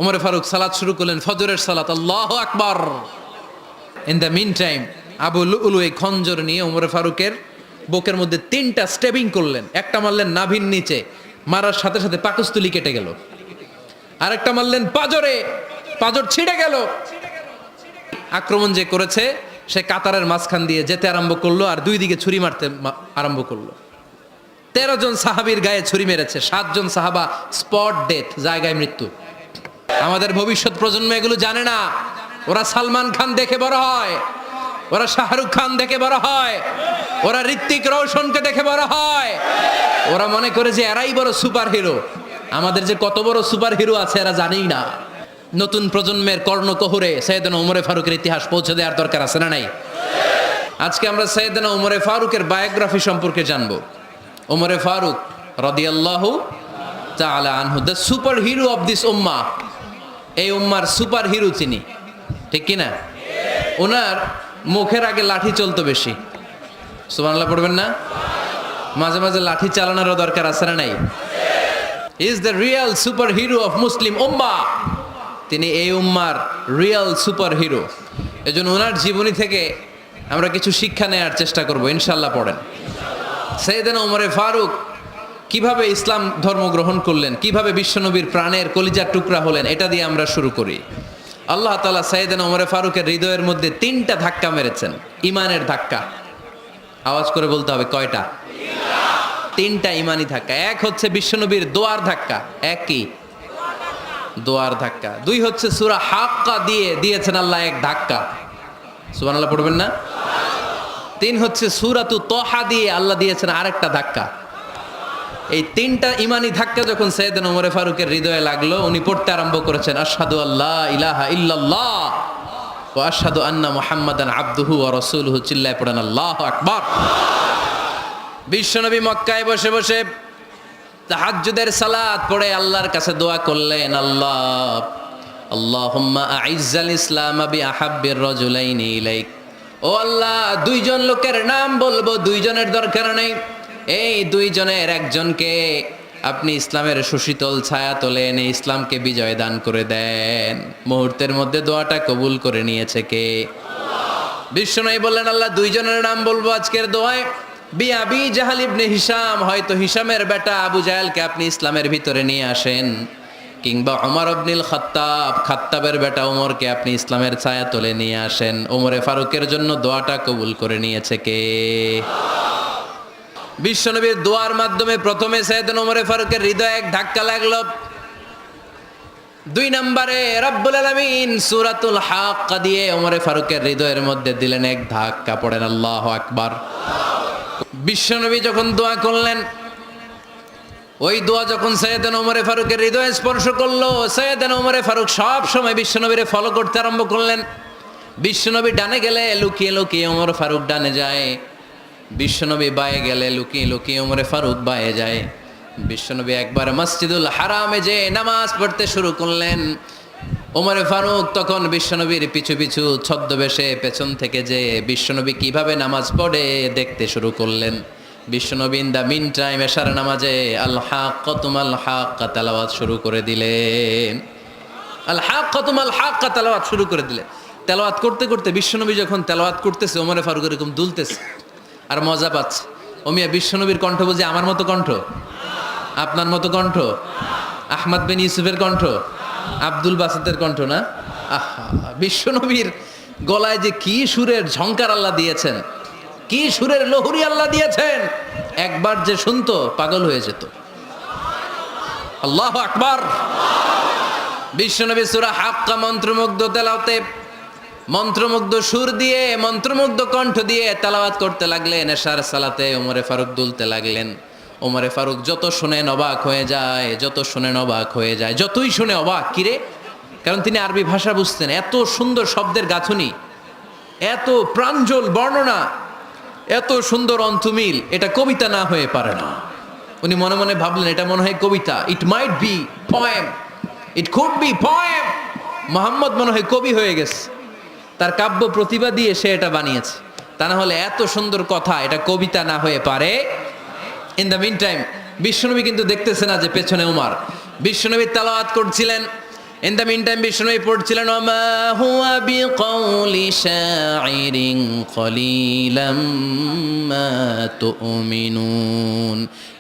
ওমর ফারুক সালাত শুরু করলেন, ফজরের সালাত, আল্লাহু আকবার। In the meantime Abu Lulu এই খঞ্জর নিয়ে ওমর ফারুকের বুকের মধ্যে 3টা স্টেবিং করলেন। একটা মারলেন নাভির নিচে, মারার সাথে সাথে পাকস্থলী কেটে গেল। আরেকটা মারলেন পাজরে, পাজর ছিঁড়ে গেল। আক্রমণ যে করেছে সে কাতারের মাঝখান দিয়ে যেতে আরম্ভ করলো, আর 2 দিকে ছুরি মারতে আরম্ভ করলো। 13 জন সাহাবীর গায়ে ছুরি মেরেছে, 7 জন সাহাবা স্পট ডেথ, জায়গায় মৃত্যু। আমাদের ভবিষ্যৎ প্রজন্ম এগুলো জানে না। ওরা সালমান খান দেখে বড় হয়, ওরা শাহরুখ খান দেখে বড় হয়, ওরা ঋত্বিক রোশনকে দেখে বড় হয়। ওরা মনে করে যে এরাই বড় সুপার হিরো। আমাদের যে কত বড় সুপার হিরো আছে এরা জানেই না। নতুন প্রজন্মের কর্ণকোহরে সাইয়েদনা ওমরে ফারুকের ইতিহাস পৌঁছে দেওয়ার দরকার আছে না নাই? আজকে আমরা সাইয়েদনা ওমরে ফারুকের বায়োগ্রাফি সম্পর্কে জানবো। ওমরে ফারুক রাদিয়াল্লাহু তাআলা আনহু, the superhero of this উম্মাহ। এই উম্মার সুপার হিরো তিনি, ঠিক কিনা? ওনার মুখের আগে লাঠি চলতো বেশি। সুবহানাল্লাহ পড়বেন না? মাঝে মাঝে লাঠি চালানোরও দরকার আছে না নাই? Is the real superhero of Muslim উম্মাহ। তিনি এই উম্মার রিয়েল সুপার হিরো। এজন্য ওনার জীবনী থেকে আমরা কিছু শিক্ষা নেওয়ার চেষ্টা করব ইনশাআল্লাহ। পড়েন সাইয়েদনা ওমরে ফারুক কিভাবে ইসলাম ধর্ম গ্রহণ করলেন, কিভাবে বিশ্বনবীর প্রাণের কলিজার টুকরা হলেন, এটা দিয়ে আমরা শুরু করি। আল্লাহ তাআলা সাইয়েদনা ওমরে ফারুকের হৃদয়ের মধ্যে 3টা ধাক্কা মেরেছেন, ইমানের ধাক্কা। আওয়াজ করে বলতে হবে কয়টা? 3টা ইমানি ধাক্কা। এক হচ্ছে বিশ্বনবীর দোয়ার ধাক্কা, এক কি? দোয়ার ধাক্কা। 2 হচ্ছে সূরা হাক্কা দিয়ে দিয়েছেন আল্লাহ এক ধাক্কা। সুবহানাল্লাহ পড়বেন না? 3 হচ্ছে সূরাতু তাহা দিয়ে আল্লাহ দিয়েছেন আরেকটা ধাক্কা। এই 3টা ইমানি ধাক্কা যখন সাইয়েদনা ওমরে ফারুকের হৃদয়ে লাগলো, উনি পড়তে আরম্ভ করেছেন, আশহাদু আল্লা ইলাহা ইল্লাল্লাহ ওয়া আশহাদু আন্না মুহাম্মাদান আবদুহু ওয়া রাসূলুহু। চিল্লায় পড়েন আল্লাহু আকবার। বিশ্বনবী মক্কায় বসে বসে তাহাজ্জুদের সালাত পড়ে আল্লাহর কাছে দোয়া করলেন, আল্লাহুম্মা আইজ্জাল ইসলাম বিআহাব্বির রাজুলাইনি ইলাইক। ও আল্লাহ, 2 জন লোকের নাম বলবো, 2 জনের দরকার নেই। এই 2 জনের একজনকে আপনি ইসলামের সুশীতল ছায়া তলে এনে ইসলামকে বিজয় দান করে দেন। মুহূর্তের মধ্যে দোয়াটা কবুল করে নিয়েছে কে? বিশ্বনবী বললেন, আল্লাহ 2 জনের নাম বলবো আজকের দোয়ায়। আবি জাহাল ইবনে হিশাম, হয়তো হিশামের বেটা আবু জাহেলকে আপনি ইসলামের ভিতরে নিয়ে আসেন, কিংবা ওমর ইবনুল খাত্তাব, খাত্তাবের বেটা ওমরকে আপনি ইসলামের ছায়া তলে নিয়ে আসেন। ওমরে ফারুকের জন্য দোয়াটা কবুল করে নিয়েছে কে? বিশ্বনবীর দোয়ার মাধ্যমে প্রথমে সাইয়েদনা ওমরে ফারুকের হৃদয়ে এক ধাক্কা লাগলো। 2 নম্বরে রব্বুল আলামিন সূরাতুল হাক্কা দিয়ে ওমরে ফারুকের হৃদয়ের মধ্যে দিলেন এক ধাক্কা। পড়েন আল্লাহু আকবার। বিশ্বনবী যখন দোয়া করলেন, ওই দোয়া যখন সাইয়েদনা ওমরে ফারুকের হৃদয়ে স্পর্শ করলো, সাইয়েদনা ওমরে ফারুক সব সময় বিশ্বনবীরে ফলো করতে আরম্ভ করলেন। বিশ্বনবী ডানে গেলে লুকিয়ে লুকিয়ে ওমর ফারুক ডানে যায়, বিশ্বনবী বায়ে গেলে লুকিয়ে লুকিয়ে ওমরে ফারুক বায়ে যায়। বিশ্বনবী একবার মসজিদুল হারামে যে নামাজ পড়তে শুরু করলেন, ওমরে ফারুক তখন বিশ্বনবীর পিছু পিছু ছদ্মবেশে পেছন থেকে যে বিশ্বনবী কিভাবে নামাজ পড়ে দেখতে শুরু করলেন। বিশ্বনবী ইন দ্য মিন টাইম এশার নামাজে আল হাক্কাতুমাল হাক্কা তেলাওয়াত শুরু করে দিলেন। আল হাক্কাতুমাল হাক্কা তেলাওয়াত শুরু করে দিলেন। তেলাওয়াত করতে করতে বিশ্বনবী যখন তেলাওয়াত করতেছে, ওমরে ফারুক এরকম দুলতেছে আর মজা পাচ্ছে। ওমিয়া বিশ্বনবীর কণ্ঠ বুঝি আমার মতো কণ্ঠ, আপনার মতো কণ্ঠ, আহমদ বিন ইউসুফের কণ্ঠ, আব্দুল বাসেতের কণ্ঠ না? আহা, বিশ্বনবীর গলায় যে কি সুরের ঝংকার আল্লাহ দিয়েছেন, কি সুরের লহরী আল্লাহ দিয়েছেন, একবার যে শুনতো পাগল হয়ে যেত। আল্লাহু আকবার। বিশ্বনবী সূরা হাক্কা মন্ত্রমুগ্ধ তেলাওয়াতে, মন্ত্রমুগ্ধ সুর দিয়ে, মন্ত্রমুগ্ধ কণ্ঠ দিয়ে তেলাওয়াত করতে লাগলেন। এশার সালাতে ওমরে ফারুক দুলতে লাগলেন। ওমরে ফারুক যত শুনেন অবাক হয়ে যায়, যত শুনেন অবাক হয়ে যায়, যতই শুনে অবাক। কিরে? কারণ তিনি আরবি ভাষা বুঝতেন। এত সুন্দর শব্দের গাঁথুনি, এত প্রাঞ্জল বর্ণনা, এত সুন্দর অন্তমিল, এটা কবিতা না হয়ে পারে না। উনি মনে মনে ভাবলেন, এটা মনে হয় কবিতা। It might be poem, it could be poem. Muhammad মনে হয় কবি হয়ে গেছে, তার কাব্য প্রতিভা দিয়ে সে এটা বানিয়েছে। তা না হলে এত সুন্দর কথা, এটা কবিতা না হয়ে পারে। ইন দ্য মিন টাইম বিশ্বনবী কিন্তু দেখতেছে না যে পেছনে উমার। বিশ্বনবী তেলাওয়াত করছিলেন, in the meantime Vishnu পড়ছিলেন ওমা হুয়া বিকাউলি শাইরিন কলিলাম মা তুমিনুন।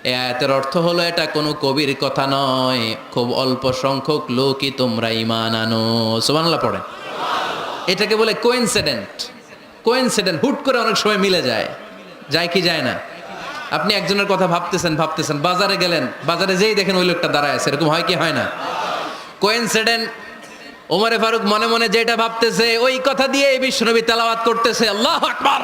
এই আয়াতের অর্থ হলো এটা কোনো কবির কথা নয়, খুব অল্প সংখ্যক লোকই তোমরা ঈমান আনো। সুবহানাল্লাহ পড়েন। এটাকে বলে কোইন্সিডেন্ট। কোইন্সিডেন্ট হুট করে অনেক সময় মিলে যায়, যায় কি যায় না? আপনি একজনের কথা ভাবতেছেন, বাজারে গেলেন, বাজারে যেই দেখেন ওই লোকটা দাঁড়ায় আছে, এরকম হয় কি হয় না? কোইন্সিডেন্ট। ওমরে ফারুক মনে মনে যেটা ভাবতেছে ওই কথা দিয়ে বিশ্বনবী তেলাওয়াত করতেছে, আল্লাহু আকবার।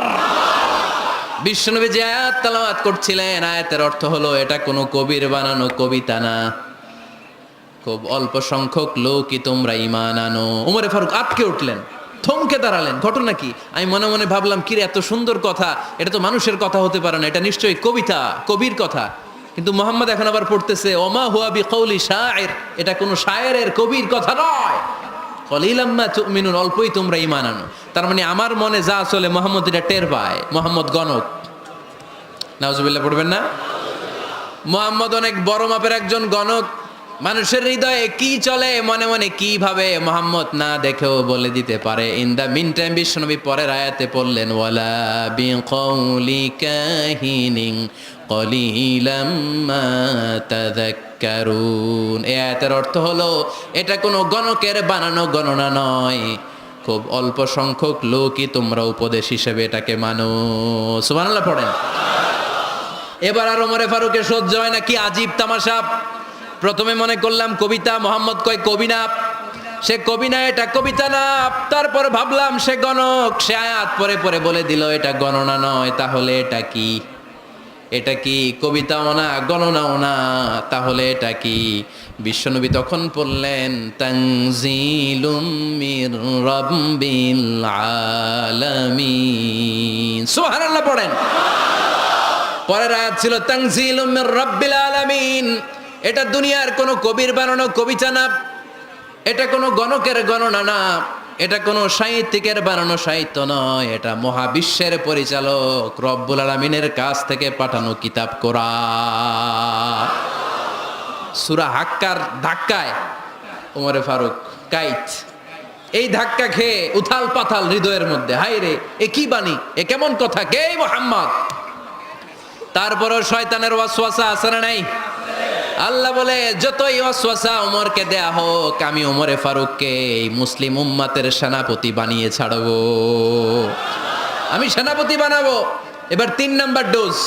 বিশ্বনবী যে আয়াত তেলাওয়াত করছিলেন, আয়াতের অর্থ হলো এটা কোনো কবির বানানো কবিতা না, খুব অল্প সংখ্যক লোকই তোমরা ঈমান আনো। ওমরে ফারুক আটকে উঠলেন, থমকে দাঁড়ালেন। ঘটনা কি? আমি মনে মনে ভাবলাম, কি রে এত সুন্দর কথা, এটা তো মানুষের কথা হতে পারে না, এটা নিশ্চয়ই কবিতা, কবির কথা। কিন্তু মোহাম্মদ এখন আবার পড়তেছে ওমা হুয়া বিকাউলি শাইর, এটা কোনো শায়েরের কবির কথা নয়। কলিলাম মা তুমিনুন, অল্পই তোমরা ঈমান আনো। তার মানে আমার মনে যা চলে মোহাম্মদ এটা টের পায়। মোহাম্মদ গণক। নাউজুবিল্লাহ পড়বেন না? মোহাম্মদ অনেক বড় মাপের একজন গণক। মানুষের হৃদয়ে কি চলে, মনে মনে কি ভাবে, মোহাম্মদ না দেখেও বলে দিতে পারে। ইন দ্য মিন টাইম বিশ্বনবী পরের আয়াতে পড়লেন ওয়ালা বিকাউলি কাহিনিন কলিলাম মা তাযাক্কারুন। এই আয়াতের অর্থ হলো এটা কোনো গণকের বানানো গণনা নয়, খুব অল্প সংখ্যক লোকই তোমরা উপদেশ হিসেবে এটাকে মানো। সুবহানাল্লাহ পড়েন। এবার আর ওমরে ফারুকের সহ্য হয় না, কি আজীব তামাশা। প্রথমে মনে করলাম কবিতা, মোহাম্মদ কয় কবি না, সে কবি না, এটা কবিতা না। তারপর ভাবলাম সে গণক, সে আয়াত পরে পরে বলে দিল এটা গণনা নয়, তাহলে এটা কি? এটা কি কবিতাও না, গণনাও না, তাহলে এটা কি? বিশ্বনবী তখন পড়লেন তানজিলুম মির রাব্বিল আলামিন। সুবহানাল্লাহ পড়েন। পরের আয়াত ছিল তানজিলুম মির রাব্বিল আলামিন। এটা দুনিয়ার কোনো কবির বানানো কবিতা না, এটা কোনো গণকের গণনা না, এটা কোনো সাহিত্যিকের বানানো সাহিত্য নয়, এটা মহাবিশ্বের পরিচালক রব্বুল আলামিনের কাছ থেকে পাঠানো কিতাব কোরআন। সূরা হাক্কার ধাক্কায় ওমরে ফারুক কাইত, এই ধাক্কা খেয়ে উথাল পাথাল হৃদয়ের মধ্যে, হায় রে এ কি বাণী, এ কেমন কথা, কে মুহাম্মদ? তারপরও শয়তানের ওয়াসওয়াসা আছে না নাই? আল্লাহ বলে যতই ওয়াসওয়াসা ওমরকে দেয়া হোক, আমি ওমরে ফারুককে এই মুসলিম উম্মাতের সেনাপতি বানিয়ে ছাড়বো, আমি সেনাপতি বানাবো। এবার 3 নাম্বার ডোজ।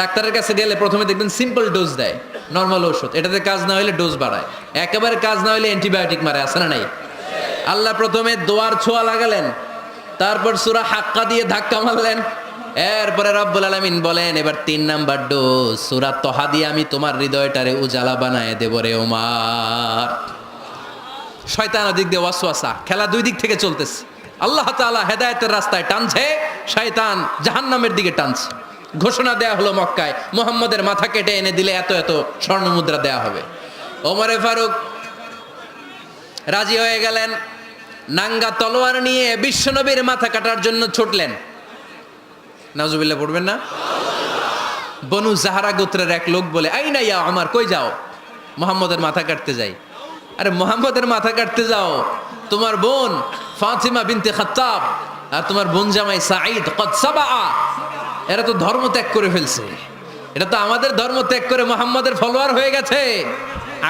ডাক্তারের কাছে গেলে প্রথমে দেখবেন সিম্পল ডোজ দেয়, নর্মাল ওষুধ, এটাতে কাজ না হলে ডোজ বাড়ায়, একেবারে কাজ না হলে অ্যান্টিবায়োটিক মারে, আছে না নাই? আল্লাহ প্রথমে দোয়ার ছোঁয়া লাগালেন, তারপর সূরা হাক্কা দিয়ে ধাক্কা মারলেন, এরপরে রব্বুল আলামিন বলেন এবার 3 নাম্বার ডোজ সূরা তহা দিয়ে আমি তোমার হৃদয়টারে উজালা বানায় দেব রে ওমর। শয়তান ওদিক দিয়ে ওয়াসওয়াসা, খেলা 2 দিক থেকে চলতেছে। আল্লাহ তাআলা হেদায়েতের রাস্তায় টানছে, শয়তান জাহান্নামের দিকে টানছে। ঘোষণা দেয়া হলো মক্কায়, মুহাম্মদের মাথা কেটে এনে দিলে এত এত স্বর্ণ মুদ্রা দেয়া হবে। ওমরে ফারুক রাজি হয়ে গেলেন, নাঙ্গা তলোয়ার নিয়ে বিশ্বনবীর মাথা কাটার জন্য ছুটলেন। নাউজুবিল্লাহ পড়বেন না? বনু জাহরা গোত্রের এক লোক বলে আইনা ইয়া আমার, কই যাও? মুহাম্মদের মাথা কাটতে যাই। আরে মুহাম্মদের মাথা কাটতে যাও? তোমার বোন ফাতিমা বিনতে খাত্তাব আর তোমার বোন জামাই সাঈদ কদ সাবা, এরা তো ধর্ম ত্যাগ করে ফেলছে, এটা তো আমাদের ধর্ম ত্যাগ করে মুহাম্মদের ফলোয়ার হয়ে গেছে।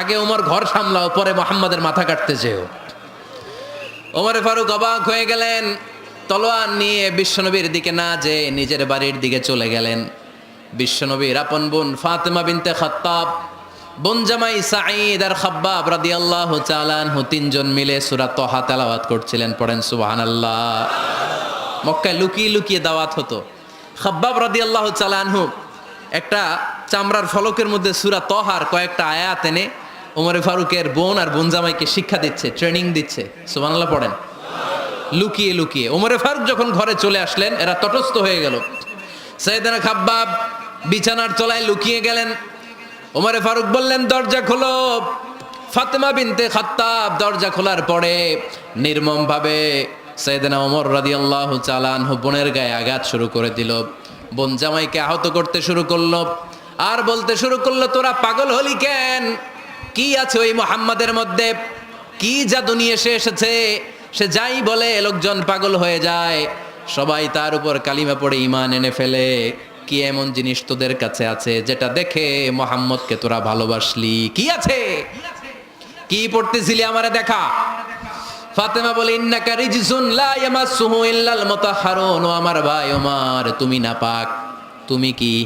আগে ওমর ঘর সামলাও, পরে মুহাম্মদের মাথা কাটতে যেও। ওমরে ফারুক অবাক হয়ে গেলেন, তলোয়ার নিয়ে বিশ্বনবীর দিকে না যে নিজের বাড়ির দিকে চলে গেলেন। বিশ্বনবীর আপন বোন ফাতেমা বিনতে খাত্তাব, বোন জামাই সাঈদ আর খাব্বাব রাদিয়াল্লাহু তাআলা আনহু 3 জন মিলে সূরা তহা তেলাওয়াত করছিলেন। পড়েন সুবহানাল্লাহ। মক্কায় লুকিয়ে লুকিয়ে দাওয়াত হতো। খাব্বাব রাদিয়াল্লাহু তাআলা আনহু একটা চামড়ার ফলকের মধ্যে সূরা তহার কয়েকটা আয়াত এনে ওমরে ফারুকের বোন আর বোন জামাইকে শিক্ষা দিচ্ছে, ট্রেনিং দিচ্ছে। সুবহানাল্লাহ পড়েন। লুকিয়ে লুকিয়ে ওমরে ফারুক যখন ঘরে চলে আসলেন, এরা তটস্থ হয়ে গেল। সাইয়েদনা খাব্বাব বিছানার তলায় লুকিয়ে গেলেন। ওমরে ফারুক বললেন দরজা খোলো। ফাতেমা বিনতে খাত্তাব দরজা খোলার পরে নির্মম ভাবে সাইয়েদনা ওমর রাদিয়াল্লাহু তাআলা আনহু বোনের গায়ে আঘাত শুরু করে দিল। বোন জামাইকে আহত করতে শুরু করলো আর বলতে শুরু করলো তোরা পাগল হলি কেন? কি আছে ওই মুহাম্মাদের মধ্যে? কি জাদু নিয়ে সে এসেছে, সে যাই বলে লোকজন পাগল হয়ে যায়, সবাই তার উপর কালিমা পড়ে ঈমান এনে ফেলে। কি এমন জিনিস তোদের কাছে আছে যেটা দেখে মুহাম্মদকে তোরা ভালোবাসলি? কি আছে? কি পড়তেছিলি আমারে দেখা। ফাতেমা বলে ইন্নাকা রিজসুন লা ইয়ামাসসুহু ইল্লাল মুতাহহারুন। ও আমার ভাই ওমর, তুমি নাপাক। তুমি কি?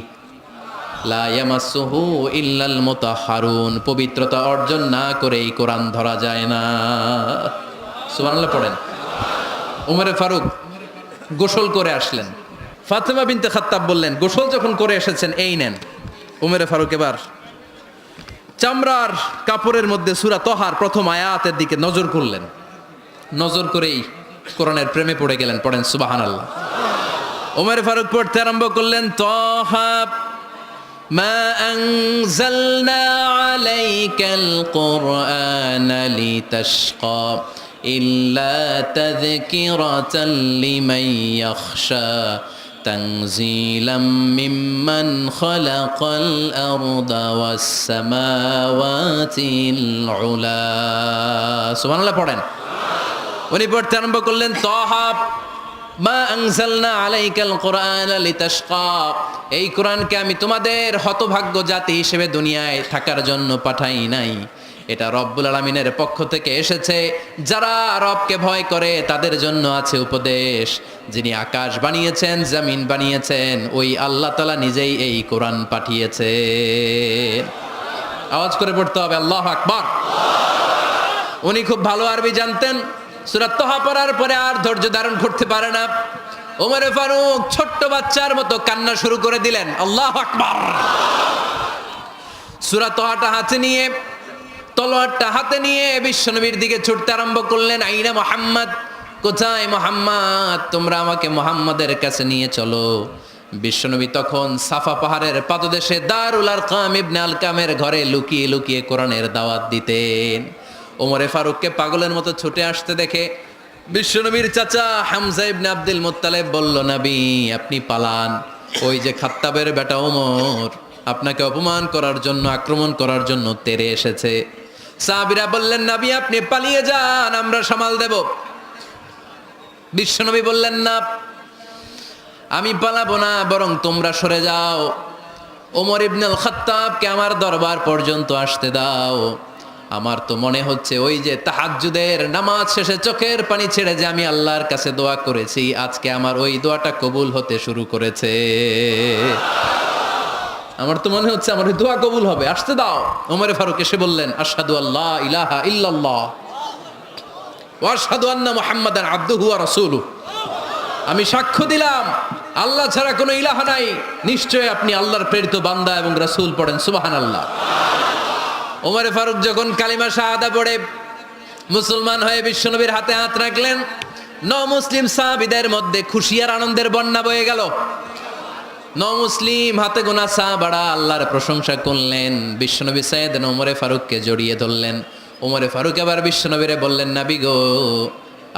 লা ইয়ামাসসুহু ইল্লাল মুতাহহারুন, পবিত্রতা অর্জন না করে এই কোরআন ধরা যায় না। সুবহানাল্লাহ পড়েন। উমরে ফারুক গোসল করে আসলেন। ফাতেমা বিনতে খাত্তাব বললেন, গোসল যখন করে এসেছেন এই নেন। উমরে ফারুক এবার চামড়ার কাপড়ের মধ্যে সূরা তহার প্রথম আয়াতের দিকে নজর করলেন। নজর করেই কোরআনের প্রেমে পড়ে গেলেন। পড়েন সুবহানাল্লাহ। উমরে ফারুক পড়তে আরম্ভ করলেন, তহা মা আনজালনা আলাইকাল কুরআনা লিতাশকা ইল্লা তাযকিরাতাল লিমান ইয়াখশা তানজিলাম মিম্মান খালাকাল আরদা ওয়াস সামাওয়াতিল উলা। সুবহানাল্লাহ পড়েন। উনি পড়তে আরম্ভ করলেন, তহা মা আনজালনা আলাইকাল কুরআনা লিতাশকা, এই কোরআনকে আমি তোমাদের হতভাগ্য জাতি হিসেবে দুনিয়ায় থাকার জন্য পাঠাই নাই। এটা রব্বুল আলামিনের পক্ষ থেকে এসেছে। যারা রবকে ভয় করে তাদের জন্য আছে উপদেশ। যিনি আকাশ বানিয়েছেন, জমিন বানিয়েছেন, ওই আল্লাহ তাআলা নিজেই এই কোরআন পাঠিয়েছেন। আওয়াজ করে পড়তে হবে আল্লাহু আকবার। উনি খুব ভালো আরবি জানতেন। সূরা তহা পড়ার পরে আর ধৈর্য ধারণ করতে পারে না। ওমরে ফারুক ছোট্ট বাচ্চার মতো কান্না শুরু করে দিলেন। আল্লাহু আকবার। সূরা তহাটা হাতে নিয়ে, তলোয়ারটা হাতে নিয়ে বিশ্বনবীর দিকে ছুটতে আরম্ভ করলেন। আইনা মুহাম্মদ, কোথায় মুহাম্মদ? তোমরা আমাকে মুহাম্মাদের কাছে নিয়ে চলো। বিশ্বনবী তখন সাফা পাহাড়ের পাদদেশে দারুল আরকাম ইবনে আলকামের ঘরে লুকিয়ে লুকিয়ে কোরআনের দাওয়াত দিতেন। ওমরে ফারুককে পাগলের মতো ছুটে আসতে দেখে বিশ্বনবীর চাচা হামজা ইবনে আব্দুল মুত্তালিব বলল, নবী আপনি পালান। ওই যে খাত্তাবের বেটা ওমর আপনাকে অপমান করার জন্য, আক্রমণ করার জন্য তেড়ে এসেছে। সাহাবীরা বললেন, নবী আপনি পালিয়ে যান, আমরা সামাল দেব। বিশ্বনবী বললেন, না আমি পালাবো না, বরং তোমরা সরে যাও। ওমর ইবনুল খাত্তাবকে আমার দরবার পর্যন্ত আসতে দাও। আমার তো মনে হচ্ছে ওই যে তাহাজ্জুদের নামাজ শেষে চোখের পানি ছেড়ে যে আমি আল্লাহর কাছে দোয়া করেছি, আজকে আমার ওই দোয়াটা কবুল হতে শুরু করেছে। আমার তো মনে হচ্ছে আমার ওই দোয়া কবুল হবে, আসতে দাও। ওমরে ফারুক এসে বললেন, আশহাদু আল্লা ইলাহা ইল্লাল্লাহ ওয়া আশহাদু আন্না মুহাম্মাদান আবদুহু ওয়া রাসূলুহু, আমি সাক্ষ্য দিলাম আল্লাহ ছাড়া কোনো ইলাহ নাই, নিশ্চয় আপনি আল্লাহর প্রেরিত বান্দা এবং রাসূল। পড়েন সুবহানাল্লাহ। ওমরে ফারুক যখন কালিমা শাহাদা পড়ে মুসলমান হয়ে বিশ্বনবীর হাতে হাত রাখলেন, মুসলিম সাহাবীদের মধ্যে খুশি আর আনন্দের বন্যা বয়ে গেল। মুসলিম হাতে গোনা সাহাবারা আল্লাহর প্রশংসা করলেন। বিশ্বনবী সাইয়েদনা ওমরে ফারুককে জড়িয়ে ধরলেন। ওমরে ফারুক এবার বিশ্বনবীরে বললেন, নবী গো,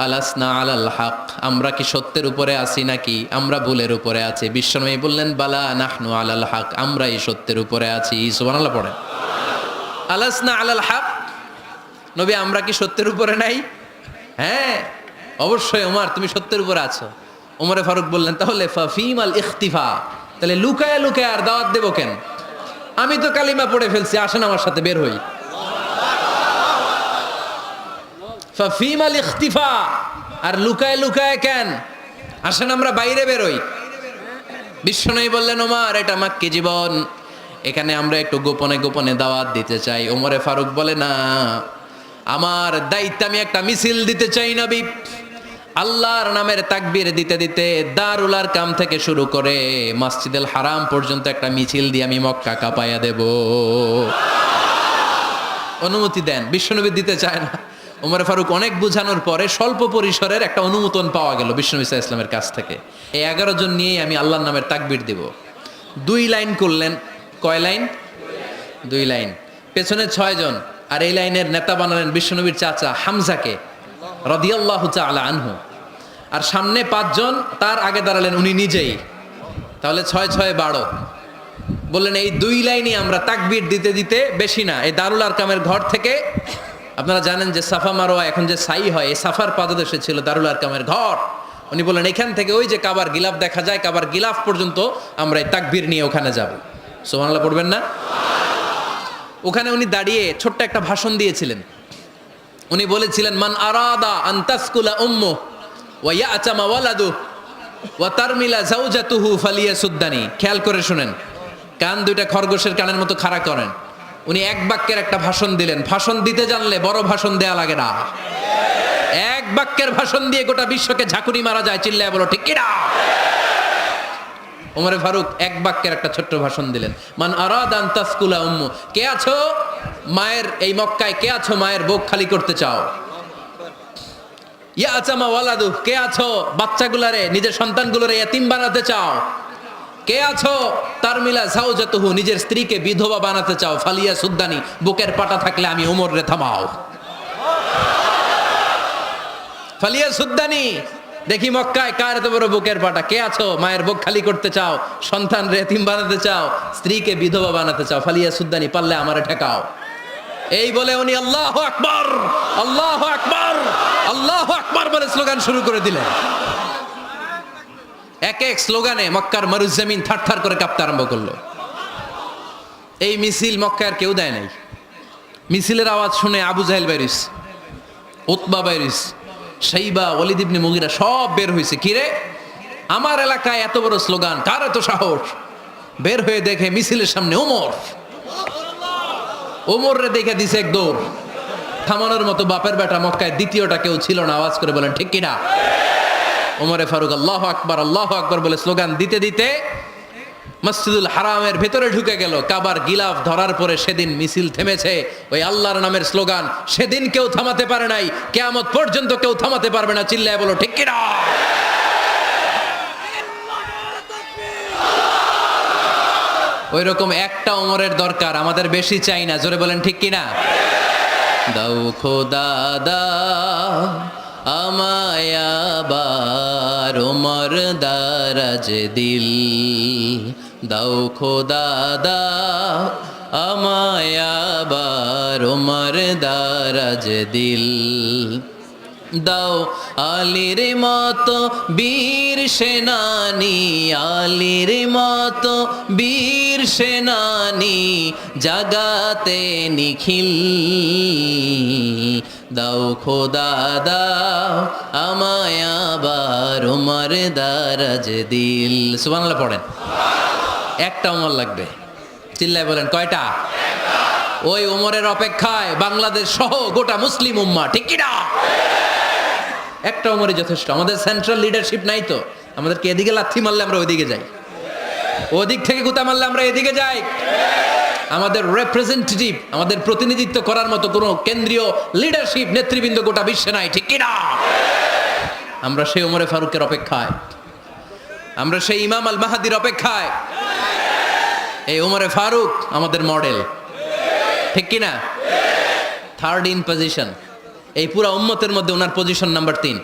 আলাসনা আলাল হক, আমরা কি সত্যের উপরে আছি নাকি আমরা ভুলের উপরে আছি? বিশ্বনবী বললেন, বালা নাহনু আলাল হক, আমরাই সত্যের উপরে আছি। সুবহানাল্লাহ পড়েন। আলাসনা আলাল হক, নবী আমরা কি সত্যের উপরে নাই? হ্যাঁ অবশ্যই ওমর, তুমি সত্যের উপরে আছো। ওমরে ফারুক বললেন, তাহলে ফাফিমাল ইখতিফা, তাহলে লুকায় লুকায় আর দাওয়াত দেব কেন? আমি তো কালিমা পড়ে ফেলছি, আসেন আমার সাথে বের হই। ফাফিমাল ইখতিফা, আর লুকায় লুকায় কেন? আসেন আমরা বাইরে বের হই। বিশ্বনবী বললেন, ওমর এটা মাক্কি জীবন, এখানে আমরা একটু গোপনে গোপনে দাওয়াত দিতে চাই। ওমরে ফারুক বলে, না আমার দায়িত্ব, আমি একটা মিছিল দিতে চাই নবী। আল্লাহর নামের তাকবীর দিতে দিতে দারুল আরকাম থেকে শুরু করে মসজিদুল হারাম পর্যন্ত একটা মিছিল দিয়ে আমি মক্কা কাঁপাইয়া দেব। অনুমতি দেন। বিশ্বনবী দিতে চায় না। ওমর ফারুক অনেক বুঝানোর পরে স্বল্প পরিসরের একটা অনুমোদন পাওয়া গেল বিশ্বনবী সাল্লাল্লাহু আলাইহি ওয়াসাল্লামের কাছ থেকে। এই 11 জন নিয়েই আমি আল্লাহর নামের তাকবীর দেব। 2 লাইন করলেন। কয় লাইন? 2 লাইন। পেছনে 6 জন, আর এই লাইনের নেতা বানালেন বিশ্বনবীর চাচা হামজাকে রাদিয়াল্লাহু তাআলা আনহু। আর সামনে 5 জন, তার আগে দাঁড়ালেন উনি নিজেই। তাহলে 6 6 12। বললেন এই 2 লাইনই আমরা তাকবীর দিতে দিতে, বেশি না, এই দারুল আরকামের ঘর থেকে আপনারা জানেন যে সাফা মারোয়া এখন যে সাই হয়, এই সাফার পাদদেশে ছিল দারুল আরকামের ঘর। উনি বললেন এখান থেকে ওই যে কাবার গিলাফ দেখা যায়, কাবার গিলাফ পর্যন্ত আমরা এই তাকবীর নিয়ে ওখানে যাব। সুবহানাল্লাহ পড়বেন না? ওখানে উনি দাঁড়িয়ে ছোট্ট একটা ভাষণ দিয়েছিলেন। উনি বলেছিলেন, মান আরাদা আন তাসকুলা উম্মু ওয়া ইয়াতামা ওয়ালাদু ওয়া তারমিলা যাওজাতুহু ফালিয়াসুদ্দানি। খেয়াল করে শুনেন, কান দুইটা খরগোশের কানের মতো খাড়া করেন। উনি এক বাক্যের একটা ভাষণ দিলেন। ভাষণ দিতে জানলে বড় ভাষণ দেয়া লাগে না, এক বাক্যের ভাষণ দিয়ে গোটা বিশ্বকে ঝাঁকুনি মারা যায়। চিল্লায় বলো ঠিক কিনা? ওমরে ফারুক এক বাক্যের একটা ছোট্ট ভাষণ দিলেন, মান আরাদা আন তাসকুলা উম্মু। কে আছো মায়ের এই মক্কায়, কে আছো মায়ের বুক খালি করতে চাও? ইয়াতামা ওয়ালাদু, কে আছো বাচ্চাগুলারে নিজের সন্তানগুলোরে ইয়াতিম বানাতে চাও? কে আছো তারমিলা যাওজাতুহু, নিজের স্ত্রীকে বিধবা বানাতে চাও? ফালিয়া সুদ্দানি, বুকের পাটা থাকলে আমি ওমর রে থামাও। ফালিয়া সুদ্দানি, দেখি মক্কায় কার এত বড় বুকের পাটা। কে আছো মায়ের বুক খালি করতে চাও, সন্তান রে এতিম বানাতে চাও, স্ত্রীকে বিধবা বানাতে চাও? ফালিয়া সুদ্দানি, পারলে আমারে ঠেকাও। এই বলে উনি আল্লাহু আকবার, আল্লাহু আকবার, আল্লাহু আকবার বলে স্লোগান শুরু করে দিলেন। এক এক স্লোগানে মক্কার মরুজমিন থারথার করে কাঁপতে আরম্ভ করলো। এই মিছিল মক্কার কেউ দেয় নাই। মিছিলের আওয়াজ শুনে আবু জাহেল বাইরিস, উতবা বাইরিস, শাইবা, ওয়ালিদ ইবনে মুগিরা সব বের হয়েছে। কিরে, আমার এলাকায় এত বড় স্লোগান, কার এত সাহস? বের হয়ে দেখে মিছিলের সামনে ওমর। ওমর রে দেখে দিছে এক দৌড়। থামানোর মতো বাপের বেটা মক্কায় দ্বিতীয়টা কেউ ছিল না। আওয়াজ করে বলেন ঠিক কিনা? ওমরে ফারুক আল্লাহু আকবার, আল্লাহু আকবার বলে স্লোগান দিতে দিতে মসজিদুল হারামের ভেতরে ঢুকে গেল। কাবার গিলাফ ধরার পরে সেদিন মিছিল থেমেছে। ওই আল্লাহর নামের স্লোগান সেদিন কেউ থামাতে পারে নাই, কিয়ামত পর্যন্ত কেউ থামাতে পারবে না। চিল্লায় বলো ঠিক কিনা? ওই রকম একটা ওমরের দরকার, আমাদের বেশি চাই না। জোরে বলেন ঠিক কিনা? দাও খোদা দাও আমায় আবার ওমর দারাজ দিল, দাও খোদা দাও আমায় আবার ওমর দারাজ দিল, দাও আলীর মতো বীর সেনানি, আলীর মতো বীর সেনানি জাগাতে নিখিল, দাও খোদা দাও আমায় আবার ওমর দারাজ দিল। সুবহানাল্লাহ পড়েন। একটা ওমর লাগবে। চিল্লায় বলেন কয়টা? ওই ওমরের অপেক্ষায় বাংলাদেশ সহ গোটা মুসলিম উম্মাহ, ঠিক কিনা? একটা ওমরই যথেষ্ট। আমাদের সেন্ট্রাল লিডারশিপ নাই তো, আমাদেরকে এদিকে লাথি মারলে আমরা ওইদিকে যাই, ওদিক থেকে গুতা মারলে আমরা এদিকে যাই। আমাদের রিপ্রেজেন্টেটিভ, আমাদের প্রতিনিধিত্ব করার মতো কোনো কেন্দ্রীয় লিডারশিপ নেতৃবৃন্দ গোটা বিশ্বে নাই, ঠিক কিনা? আমরা সেই ওমরে ফারুকের অপেক্ষায়, আমরা সেই ইমাম আল মাহাদির অপেক্ষায়। এই ওমরে ফারুক আমাদের মডেল, ঠিক কিনা? থার্ড ইন পজিশন এই পুরা উম্মতের মধ্যে ওনার পজিশন নাম্বার 3।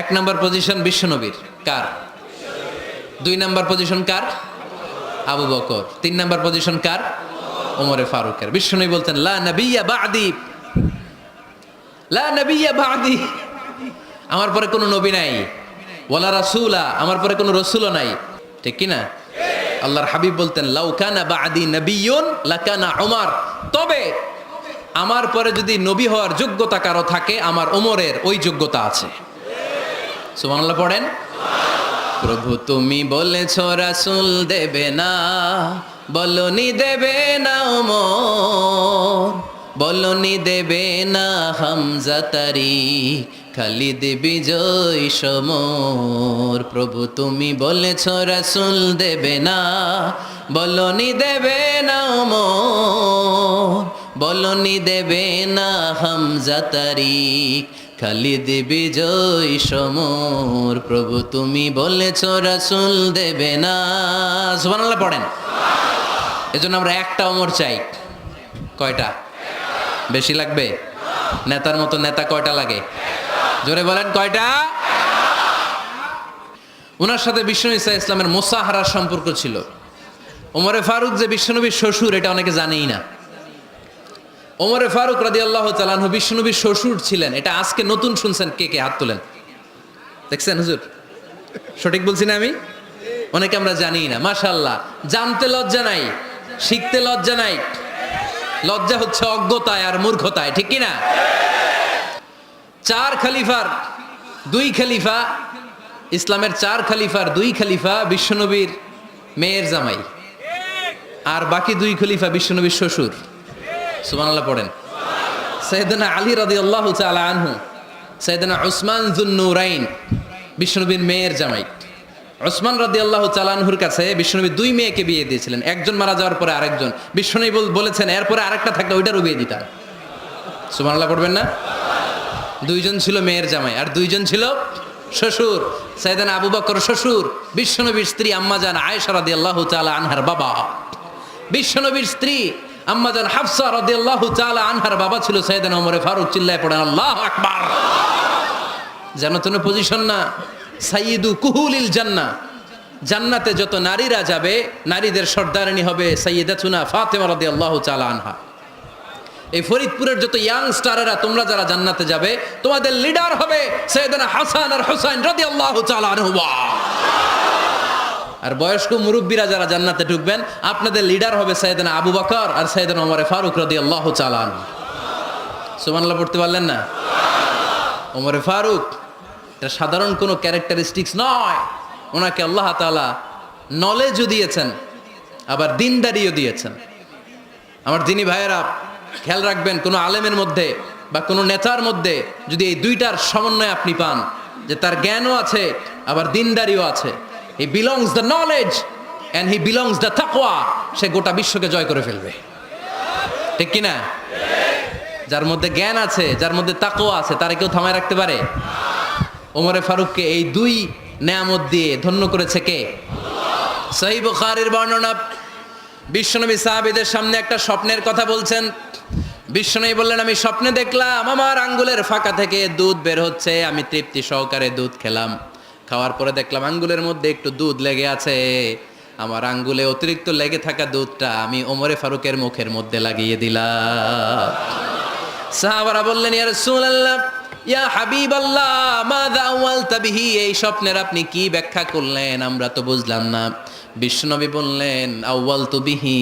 1 নাম্বার পজিশন বিশ্বনবীর, কার? 2 নাম্বার পজিশন কার? আবু বকর। 3 নাম্বার পজিশন কার? ওমরে ফারুকের। বিশ্বনবী বলতেন লা নবিয়্যা বা'দি, লা নবিয়্যা বা'দি, আমার পরে কোনো নবী নাই। ওয়ালা রাসূলা, আমার পরে কোনো রাসূলও নাই, ঠিক কি না? আল্লাহর হাবিব বলতেন লাউ কানা বা'দি নবিয়্যুন লাকানা উমর, তবে আমার পরে যদি নবী হওয়ার যোগ্যতা কারো থাকে আমার ওমরের ওই যোগ্যতা আছে। সুবহানাল্লাহ পড়েন। প্রভু তুমি বলেছ রাসূল দেবে না, বলনি দেবে না ওমর, বলনি দেবে না হামজা তারিক, খালিদ বিজয় সমর। প্রভু তুমি বলেছ রাসূল দেবে না, বলনি দেবে না ওমর, বলনি দেবে না হামজা তারিক, খালিদ বিজয় সমর। প্রভু তুমি বলেছ রাসূল দেবে না। সুবহানাল্লাহ পড়েন। এজন্য আমরা একটা ওমর চাই। কয়টা? বেশি লাগবে? নেতার মতো নেতা কয়টা লাগে? জোরে বলেন কয়টা? ওনার সাথে বিশ্বনবী সাল্লাল্লাহু আলাইহি ইসলামের মুসাহারার সম্পর্ক ছিল। ওমরে ফারুক যে বিশ্বনবীর শ্বশুর এটা অনেকে জানেই না। ওমরে ফারুক রাদিয়াল্লাহু তাআলা আনহু বিশ্বনবীর শ্বশুর ছিলেন। এটা আজকে নতুন শুনছেন, কে কে হাত তোলেন? দেখছেন হুজুর, সঠিক বলছি না আমি? অনেকে আমরা জানি না। মাশাআল্লাহ, জানতে লজ্জা নাই, শিখতে লজ্জা নাই, লজ্জা হচ্ছে অজ্ঞতায় আর মূর্খতায়, ঠিক কি না? চার খলিফার দুই খলিফা, ইসলামের চার খলিফার দুই খলিফা বিশ্বনবীর মেয়ের জামাই, আর বাকি দুই খলিফা বিশ্বনবীর শ্বশুর। সুবহানাল্লাহ পড়েন। সাইয়েদনা আলী রাদিয়াল্লাহু তাআলা আনহু, সাইয়েদনা উসমান যুন-নূরাইন বিশ্বনবীর মেয়ের জামাই। উসমান রাদিয়াল্লাহু তাআলা আনহুর কাছে বিশ্বনবী দুই মেয়েকে বিয়ে দিয়েছিলেন। একজন মারা যাওয়ার পরে আরেকজন, বিশ্বনবী বলেছেন এরপরে আরেকটা থাকলে ওইটারও বিয়ে দিতাম। সুবহানাল্লাহ পড়বেন না? দুইজন ছিল মেয়ের জামাই আর দুইজন ছিল শ্বশুর। সাইয়েদনা আবু বকর শ্বশুর, বিশ্বনবীর স্ত্রী আম্মাজান আয়েশা রাদিয়াল্লাহু তাআলা আনহার বাবা। বিশ্বনবীর স্ত্রী আম্মাজান হাফসা রাদিয়াল্লাহু তাআলা আনহার বাবা ছিল সাইয়েদনা ওমর ফারুক। চিল্লায় পড়েন আল্লাহু আকবার। জানো তো পজিশন না, সাইয়্যিদু কুহুলিল জান্নাহ, জান্নাতে যত নারীরা যাবে নারীদের সর্দারিনী হবে সাইয়্যিদাতুনা ফাতেমা রাদিয়াল্লাহু তাআলা আনহা। এই ফরিদপুরের যত ইয়াং স্টারেরা তোমরা যারা জান্নাতে যাবে তোমাদের লিডার হবে সাইয়েদনা হাসান আর হুসাইন রাদিয়াল্লাহু তাআলা আনহুমা। আর বয়স্ক মুরব্বীরা যারা জান্নাতে ঢুকবেন আপনাদের লিডার হবে সাইয়েদনা আবু বকর আর সাইয়েদনা ওমর ফারুক রাদিয়াল্লাহু তাআলা আনহু। সুবহানাল্লাহ পড়তে পারলেন না? ওমর ফারুক এটা সাধারণ কোনো ক্যারেক্টারিস্টিক্স নয়, ওনাকে আল্লাহ তাআলা নলেজও দিয়েছেন আবার দিনদারিও দিয়েছেন। আমার দিনী ভাইয়েরা খেয়াল রাখবেন, কোনো আলেমের মধ্যে বা কোনো নেতার মধ্যে যদি এই দুইটার সমন্বয় আপনি পান, যে তার জ্ঞানও আছে আবার দিনদারিও আছে, হি belongs the knowledge and he belongs the তাকওয়া, সে গোটা বিশ্বকে জয় করে ফেলবে, ঠিক কি না? যার মধ্যে জ্ঞান আছে, যার মধ্যে তাকওয়া আছে, তারে কেউ থামায় রাখতে পারে? ওমরে ফারুককে এই দুই নেয়ামত দিয়ে ধন্য করেছে কে? সহিহ বুখারীর বর্ণনা, বিশ্বনবী সাহাবীদের সামনে একটা স্বপ্নের কথা বলছেন। বিশ্বনবী বললেন, আমি স্বপ্নে দেখলাম আমার আঙ্গুলের ফাঁকা থেকে দুধ বের হচ্ছে, আমি তৃপ্তি সহকারে দুধ খেলাম। খাওয়ার পরে দেখলাম আঙ্গুলের মধ্যে একটু দুধ লেগে আছে। আমার আঙ্গুলে অতিরিক্ত লেগে থাকা দুধটা আমি ওমরে ফারুকের মুখের মধ্যে লাগিয়ে দিলাম। সাহাবারা বললেন, ইয়া রাসূলুল্লাহ, ইয়া হাবিবাল্লাহ, মাযা আওয়ালতা বিহি, এই স্বপ্নের আপনি কি ব্যাখ্যা করলেন, আমরা তো বুঝলাম না। বিশ্বনবী বললেন, আওয়ালতু বিহি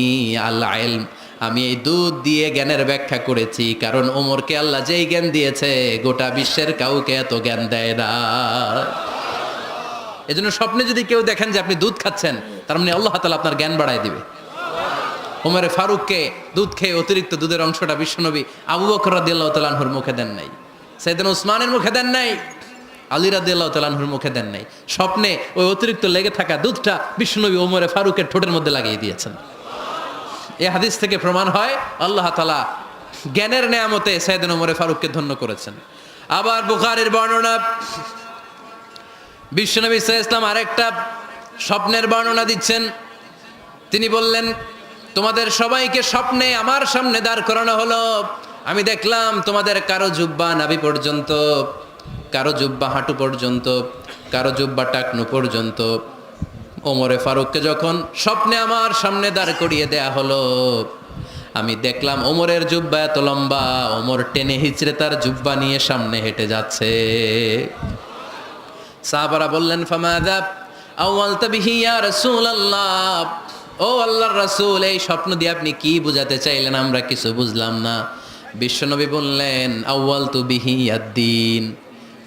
আল ইলম, আমি এই দুধ দিয়ে জ্ঞানের ব্যাখ্যা করেছি, কারণ ওমরকে আল্লাহ যেই জ্ঞান দিয়েছে গোটা বিশ্বের কাউকে এত জ্ঞান দেয় না। এজন্য স্বপ্নে যদি কেউ দেখেন যে আপনি দুধ খাচ্ছেন, তার মানে আল্লাহ তাআলা আপনার জ্ঞান বাড়ায় দিবে। ওমরে ফারুককে দুধ খেয়ে অতিরিক্ত দুধের অংশটা বিশ্বনবী আবু বকর রাদিয়াল্লাহু তাআলা আনহুর মুখে দেন নাই, সাইয়েদনা উসমানের মুখে দেন নাই, আলী রাদিয়াল্লাহু তাআলা আনহুর মুখে দেন নাই। স্বপ্নে ওই অতিরিক্ত লেগে থাকা দুধটা বিশ্বনবী ওমরে ফারুকের ঠোঁটের মধ্যে লাগিয়ে দিয়েছেন। এই হাদিস থেকে প্রমাণ হয় আল্লাহ তাআলা জ্ঞানের নেয়ামতে সাইয়েদনা ওমরে ফারুককে ধন্য করেছেন। আবার বুখারীর বর্ণনা, বিশ্বনবী সাল্লাল্লাহু আলাইহি ওয়াসাল্লাম আরেকটা স্বপ্নের বর্ণনা দিচ্ছেন। তিনি বললেন, তোমাদের সবাইকে স্বপ্নে আমার সামনে দাঁড় করানো হলো। আমি দেখলাম তোমাদের কারো জুব্বা নাভি পর্যন্ত, কারো জুব্বা হাঁটু পর্যন্ত, কারো জুব্বা টাকনু পর্যন্ত। ওমরে ফারুককে যখন স্বপ্নে আমার সামনে দাঁড় করিয়ে দেয়া হলো, আমি দেখলাম ওমরের জুব্বা এত লম্বা, ওমর টেনে হিচড়ে তার জুব্বা নিয়ে সামনে হেঁটে যাচ্ছে। সাহাবারা বললেন, ফামাযা আওয়ালতা বিহি ইয়া রাসূলুল্লাহ, ও আল্লাহর রাসূল, এই স্বপ্ন দিয়ে আপনি কি বুঝাতে চাইলেন, আমরা কিছু বুঝলাম না। বিশ্বনবী বললেন, আউয়ালতু বিহি আদ-দীন,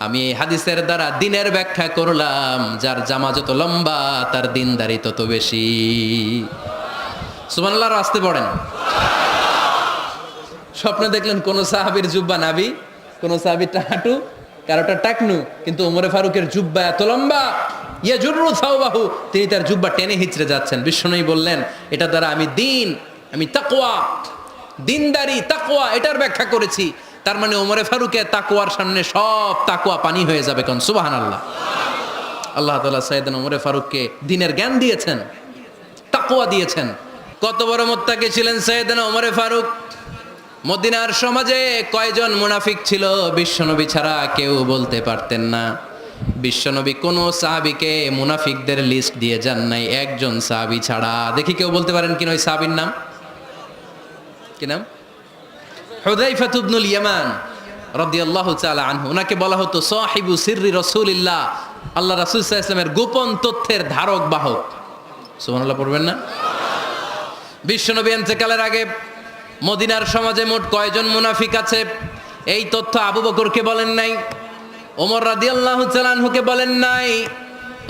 আমি এই হাদিসের দ্বারা দিনের ব্যাখ্যা করলাম, যার জামা যত লম্বা তার দিনদারি তত বেশি। সুবহানাল্লাহ, আসতে পড়েন। স্বপ্নে দেখলেন কোন সাহাবীর জুব্বা নাভি, কোন সাহাবীরটা হাঁটু, কারোটা টাকনু, কিন্তু ওমরে ফারুকের জুব্বা এত লম্বা, ইয়াজুরু সাওবাহু, তিনি তার জুব্বা টেনে হিচড়ে যাচ্ছেন। বিশ্বনবী বললেন, এটা দ্বারা আমি দিন, আমি তাকওয়া, দিনদারি, তাকওয়া, এটার ব্যাখ্যা করেছি। তার মানে ওমরে ফারুকের তাকওয়ার সামনে সব তাকওয়া পানি হয়ে যাবে। কোন সুবহানাল্লাহ। আল্লাহ তাআলা সাইয়েদনা ওমরে ফারুককে দিনের জ্ঞান দিয়েছেন, তাকওয়া দিয়েছেন। কত বড় মুত্তাকি ছিলেন সাইয়েদনা ওমরে ফারুক। মদিনার সমাজে কয়জন মুনাফিক ছিল বিশ্বনবী ছাড়া কেউ বলতে পারতেন না। বিশ্বনবী কোন সাহাবীকে মুনাফিকদের লিস্ট দিয়ে যান নাই, একজন সাহাবী ছাড়া। দেখি কেউ বলতে পারেন কিনা ওই সাহাবীর নাম? কি নাম? হুযায়ফা ইবনুল ইয়ামান রাদিয়াল্লাহু তাআলা আনহু, ওনাকে বলা হতো সাহিবু সিররি রাসূলিল্লাহ, আল্লাহ রাসূল সাল্লাল্লাহু আলাইহি ওয়াসাল্লামের গোপন তথ্যের ধারক বাহক। সুবহানাল্লাহ পড়বেন না? বিশ্বনবী ইন্তেকালের আগে মদিনার সমাজে মোট কয়জন মুনাফিক আছে এই তথ্য আবু বকরকে বলেন নাই, ওমর রাদিয়াল্লাহু তাআলা আনহুকে বলেন নাই,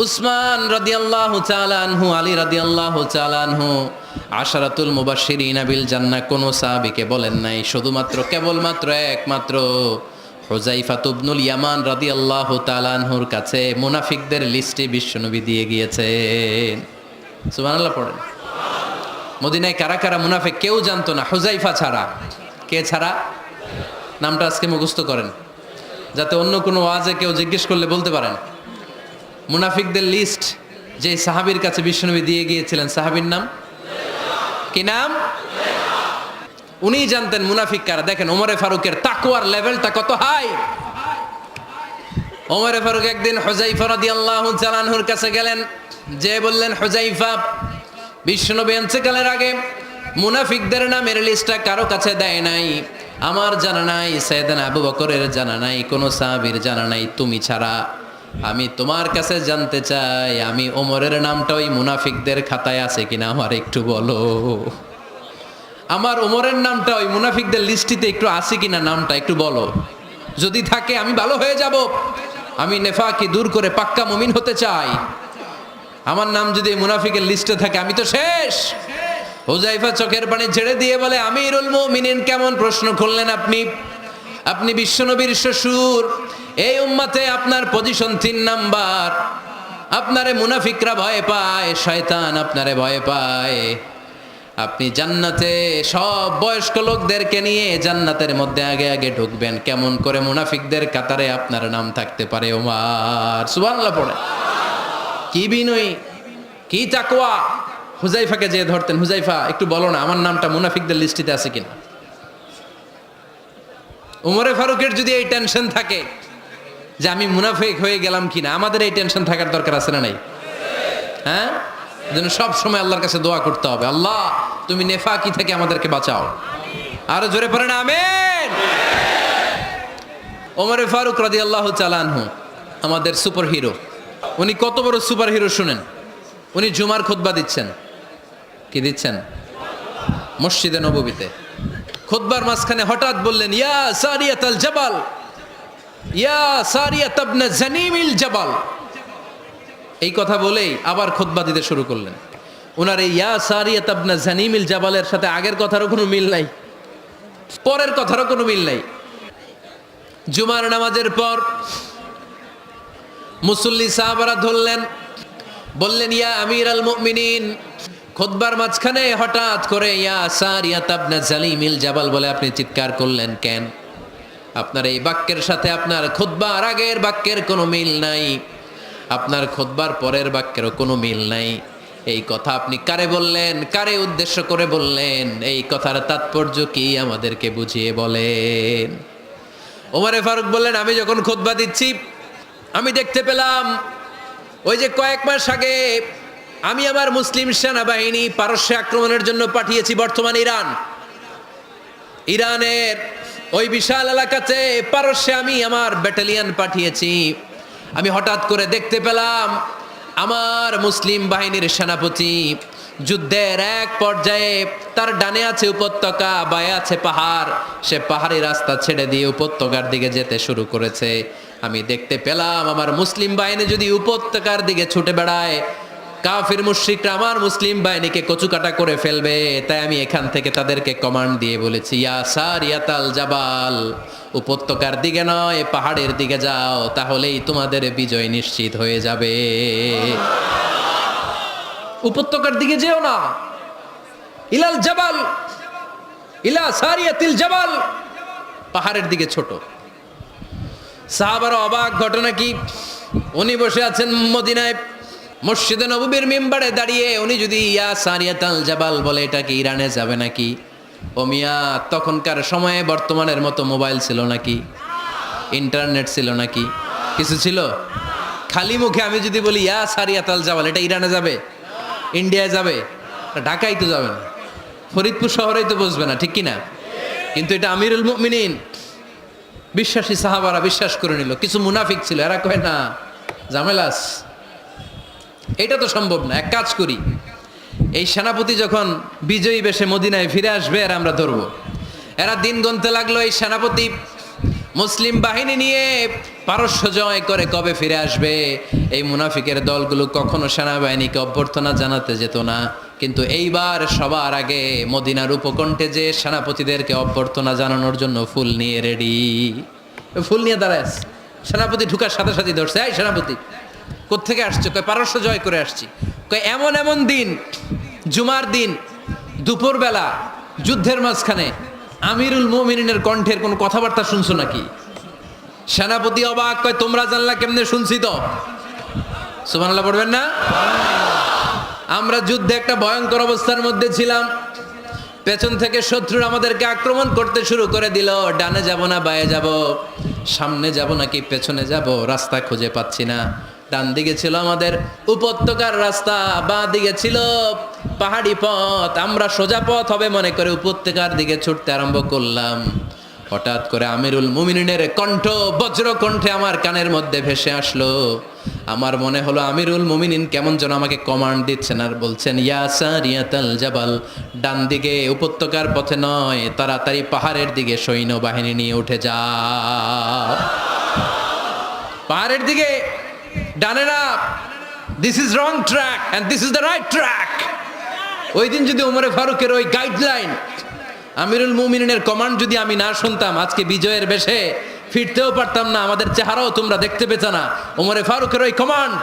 উসমান রাদিয়াল্লাহু তাআলা আনহু, আলী রাদিয়াল্লাহু তাআলা আনহু, আশারাতুল মুবাশশিরিনা বিল জান্নাহ কোন সাহাবীকে বলেন নাই। শুধুমাত্র কেবলমাত্র একমাত্র হুযায়ফা ইবনুল ইয়ামান রাদিয়াল্লাহু তাআলা আনহুর কাছে মুনাফিকদের লিস্টে বিশ্বনবী দিয়ে গিয়েছেন। সুবহানাল্লাহ পড়েন। মদিনায় কারা কারা মুনাফিক কেউ জানতো না হুযায়ফা ছাড়া। কে ছাড়া? নামটা আজকে মুখস্থ করেন, যাতে অন্য কোনো ওয়াজে কেউ জিজ্ঞেস করলে বলতে পারেন। মুনাফিকদের লিস্ট যে সাহাবীর কাছে বিশ্বনবী দিয়ে গিয়েছিলেন, সাহাবীর নাম কি? নাম? উনি জানতেন মুনাফিক কারা। দেখেন ওমরে ফারুকের তাকওয়ার লেভেলটা কত হাই। ওমরে ফারুক একদিন হুযায়ফা রাদিয়াল্লাহু তাআলা আনহুর কাছে গেলেন, যে বললেন, হুযায়ফা, বিশ্বনবী ইন্তেকালের আগে মুনাফিকদের নামের লিস্টটা কারো কাছে দেয় নাই, আমার জানা নাই, সাইয়েদনা আবু বকরের জানা নাই, কোনো সাহাবীর জানা নাই, তুমি ছাড়া। আমি তোমার কাছে জানতে চাই, আমি ওমরের নামটা ওই মুনাফিকদের খাতায় আছে কিনা আমার একটু বলো। আমার ওমরের নামটা ওই মুনাফিকদের লিস্টিতে একটু আছে কিনা, নামটা একটু বলো। যদি থাকে আমি ভালো হয়ে যাব, আমি নেফাকি দূর করে পাক্কা মুমিন হতে চাই। আমার নাম যদি মুনাফিকের লিস্টে থাকে আমি তো শেষ। হুযায়ফা চোখের পানি ছেড়ে দিয়ে বলে, আমিরুল মুমিনিন, কেমন প্রশ্ন করলেন আপনি? আপনি বিশ্বনবীর শ্বশুর, এই উম্মতে আপনার পজিশন 3 নাম্বার। আপনারে মুনাফিকরা ভয় পায়, শয়তান আপনারে ভয় পায়। আপনি জান্নাতে সব বয়স্ক লোকদেরকে নিয়ে জান্নাতের মধ্যে আগে আগে ঢুকবেন, কেমন করে মুনাফিকদের কাতারে আপনার নাম থাকতে পারে ওমর? সুবহানাল্লাহ পড়ে। কি বিনয়ী, কি তাকওয়া। হুযায়ফাকে যে ধরতেন, হুযায়ফা একটু বলো না আমার নামটা মুনাফিকদের লিস্টিতে আছে কিনা। ওমরে ফারুকের যদি এই টেনশন থাকে যে আমি মুনাফিক হয়ে গেলাম কিনা, আমাদের এই টেনশন থাকার দরকার আছে না নাই? হ্যাঁ, যেন সব সময় আল্লাহর কাছে দোয়া করতে হবে, আল্লাহ তুমি নেফাকি থেকে আমাদেরকে বাঁচাও। আরো জোরে পড়েন আমিন। ওমরে ফারুক রাদিয়াল্লাহু তাআলা আনহু আমাদের সুপার হিরো। উনি কত বড় সুপার হিরো শুনেন। উনি জুমার খুতবা দিচ্ছেন। কি দিচ্ছেন? মসজিদে নববীতে। খুতবার মাঝখানে হঠাৎ বললেন, ইয়া সারিয়াতাল জাবাল, ইয়া সারিয়াত ইবনে জানিমিল জাবাল। এই কথা বলেই আবার খুতবা দিতে শুরু করলেন। ওনার এই ইয়া সারিয়াত ইবনে জানিমিল জাবালের সাথে আগের কথারও কোনো মিল নাই, পরের কথারও কোনো মিল নাই। জুমার নামাজের পর মুসল্লি সাহাবারা ধরলেন, বললেন, ইয়া আমিরাল মুমিনিন। খুতবার মাঝখানে হঠাৎ করে ইয়া সারিয়াত ইবনে জালিমিল জাবাল বলে আপনি চিৎকার করলেন কেন? আপনার এই বাক্যের সাথে আপনার খুতবার আগের বাক্যের কোনো মিল নাই, আপনার খুতবার পরের বাক্যেরও কোনো মিল নাই। এই কথা আপনি কারে বললেন, কারে উদ্দেশ্য করে বললেন? এই কথার তাৎপর্য কি আমাদেরকে বুঝিয়ে বলেন। ওমরে ফারুক বললেন, আমি যখন খুতবা দিচ্ছি আমি দেখতে পেলাম ওই যে কয়েক মাস আগে আমি আমার মুসলিম সেনাবাহিনী পারস্যে আক্রমণের জন্য পাঠিয়েছি, বর্তমান ইরানের ওই বিশাল এলাকাতে পারস্যে আমি আমার ব্যাটালিয়ন পাঠিয়েছি। আমি হঠাৎ করে দেখতে পেলাম আমার মুসলিম বাহিনীর সেনাপতি যুদ্ধের এক পর্যায়ে তার ডানে আছে উপত্যকা, বায়ে আছে পাহাড়, সে পাহাড়ি রাস্তা ছেড়ে দিয়ে উপত্যকার দিকে যেতে শুরু করেছে। আমি দেখতে পেলাম আমার মুসলিম বাহিনী যদি উপত্যকার দিকে ছুটে বেড়ায়, কাফির মুশরিকরা আমার মুসলিম বাহিনীকে কচুকাটা করে ফেলবে। তাই আমি এখান থেকে তাদেরকে কমান্ড দিয়ে বলেছি, ইয়া সারিয়াতাল জাবাল, উপত্যকার দিকে নয় পাহাড়ের দিকে যাও, তাহলেই তোমাদের বিজয় নিশ্চিত হয়ে যাবে। উপত্যকার দিকে যেও না, ইলাল জাবাল, ইলা সারিয়াতিল জাবাল, পাহাড়ের দিকে ছোট। সাহাবারা অবাক, ঘটনা কি? উনি বসে আছেন মদিনায় মসজিদে নববীর মিম্বারে দাঁড়িয়ে, উনি যদি ইয়া সারিয়াতাল জাবাল বলে, এটা কি ইরানে যাবে নাকি? ও মিয়া, তখনকার সময়ে বর্তমানের মতো মোবাইল ছিল নাকি? ইন্টারনেট ছিল নাকি? কিছু ছিল? খালি মুখে আমি যদি বলি ইয়া সারিয়াতাল জাবাল, এটা ইরানে যাবে? ইন্ডিয়ায় যাবে? ঢাকায় তো যাবে না, ফরিদপুর শহরেই তো বসবে না, ঠিক কিনা? কিন্তু এটা আমিরুল মুমিনিন বিশ্বাসী সাহাবারা বিশ্বাস করে নিল। কিছু মুনাফিক ছিল, এরা কয় না ঝামেলাস, এটা তো সম্ভব না। এক কাজ করি, এই সেনাপতি যখন বিজয়ী বেশে মদিনায় ফিরে আসবে আর আমরা ধরবো। এরা দিন গুনতে লাগলো, এই সেনাপতি মুসলিম বাহিনী নিয়ে পারস্য জয় করে কবে ফিরে আসবে। এই মুনাফিকের দলগুলো কখনো সেনাবাহিনীকে অভ্যর্থনা জানাতে যেত না, কিন্তু এইবার সবার আগে মদিনার উপকণ্ঠে যে সেনাপতিদেরকে অভ্যর্থনা জানানোর জন্য ফুল নিয়ে রেডি। ফুল নিয়ে দাঁড়ায় সেনাপতি ঢুকার সাথে সাথে ধরছে, এই সেনাপতি কোত্থেকে আসছে? কয় পারস্য জয় করে আসছি। কয় এমন এমন দিন, জুমার দিন দুপুরবেলা যুদ্ধের মাঝখানে আমিরুল মুমিনিনের কণ্ঠের কোনো কথাবার্তা শুনছো নাকি? সেনাপতি অবাক, কয় তোমরা জানলা কেমনে? শুনছি তো। সুবহানাল্লাহ পড়বেন না? আমরা যুদ্ধে একটা ভয়ঙ্কর অবস্থার মধ্যে ছিলাম, পেছন থেকে শত্রু আমাদেরকে আক্রমণ করতে শুরু করে দিল। ডানে যাব না বায়ে যাব, সামনে যাব নাকি পেছনে যাব, রাস্তা খুঁজে পাচ্ছি না। ডান দিকে ছিল আমাদের উপত্যকার রাস্তা, বাঁ দিকে ছিল পাহাড়ি পথ। আমরা সোজা পথ হবে মনে করে উপত্যকার দিকে ছুটতে আরম্ভ করলাম। হঠাৎ করে আমিরুল মুমিনিনের কণ্ঠ বজ্র কণ্ঠে আমার কানের মধ্যে ভেসে আসলো। আমার মনে হলো আমিরুল মুমিনিন কেমন যেন আমাকে কমান্ড দিচ্ছেন আর বলছেন, ইয়া সারিয়াতাল জাবাল, ডান দিকে উপত্যকার পথে নয়, তাড়াতাড়ি পাহাড়ের দিকে সৈন্যবাহিনী নিয়ে উঠে যাও। পাহাড়ের দিকে, ডানে না, this is wrong track and this is the right track. ওই দিন যদি ওমরে ফারুকের ওই গাইডলাইন, আমিরুল মুমিনিনের কমান্ড যদি আমি না শুনতাম, আজকে বিজয়ের বেশে ফিরতেও পারতাম না, আমাদের চেহারাও তোমরা দেখতে পেত না। ওমরে ফারুকের ওই কমান্ড,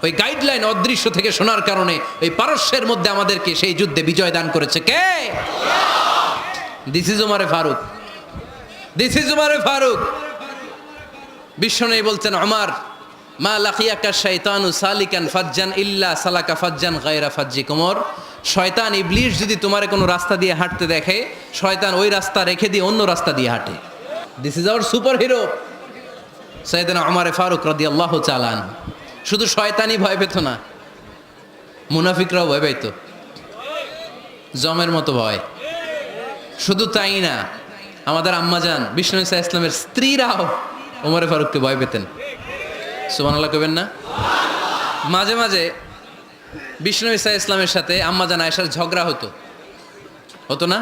ওই গাইডলাইন অদৃশ্য থেকে শোনার কারণে ওই পারস্যের মধ্যে আমাদেরকে সেই যুদ্ধে বিজয় দান করেছে কে? দিস ইজ ওমরে ফারুক, দিস ইজ ওমরে ফারুক। বিশ্বনবী বলছেন, ওমর মা লাকিয়াকা শাইতানু সালিকান ফাজ্জান ইল্লা সালাকা ফাজ্জান গায়রা ফাজ্জিক। ওমর, শয়তান ইবলিশ যদি তোমার কোনো রাস্তা দিয়ে হাঁটতে দেখে, শয়তান ওই রাস্তা রেখে দিয়ে অন্য রাস্তা দিয়ে হাঁটে। This is our superhero সাইয়েদনা ওমর ফারুক রাদিয়াল্লাহু তাআলা আনহু। শুধু শয়তানই ভয় পেত না, মুনাফিকরাও ভয় পাইত, জমের মতো ভয়। শুধু তাই না, আমাদের আম্মাজান বিষ্ণু ইসা ইসলামের স্ত্রীরাও ওমর ফারুককে ভয় পেতেন। সুবহানাল্লাহ কইবেন না? মাঝে মাঝে বিষ্ণু ইসা ইসলামের সাথে আম্মাজান আয়েশার ঝগড়া হতো, হতো না?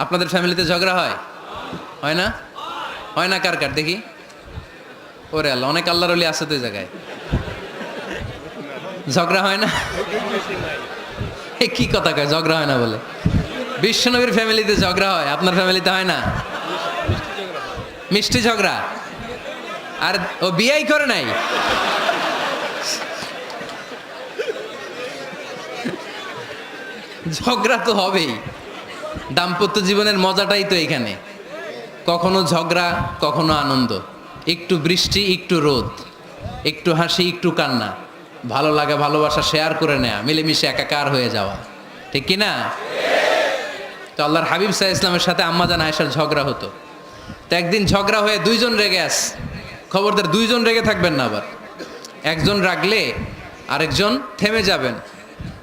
আপনাদের ফ্যামিলিতে ঝগড়া হয়? হয় না? হয় না? কার কার দেখি? ওরে আল্লাহ, অনেক আল্লাহর ওলি আছে তো এই জায়গায়। ঝগড়া হয় না? এ কি কথা কয়, ঝগড়া হয় না বলে? বিশ্বনবীর ফ্যামিলিতে ঝগড়া হয়, আপনার ফ্যামিলিতে হয় না? মিষ্টি ঝগড়া। আর ও বিয়াই করে নাই, ঝগড়া তো হবেই। দাম্পত্য জীবনের মজাটাই তো এখানে, কখনো ঝগড়া কখনো আনন্দ, একটু বৃষ্টি একটু রোদ, একটু হাসি একটু কান্না, ভালো লাগা ভালোবাসা শেয়ার করে নেয়া, মিলেমিশে একাকার হয়ে যাওয়া, ঠিক কি না? তো আল্লাহর হাবিব সাল্লাল্লাহু আলাইহি ওয়াসাল্লামের সাথে আম্মাজান আয়েশার ঝগড়া হতো। তো একদিন ঝগড়া হয়ে দুইজন রেগে আস, খবরদার দুইজন রেগে থাকবেন না, আবার একজন রাগলে আরেকজন থেমে যাবেন,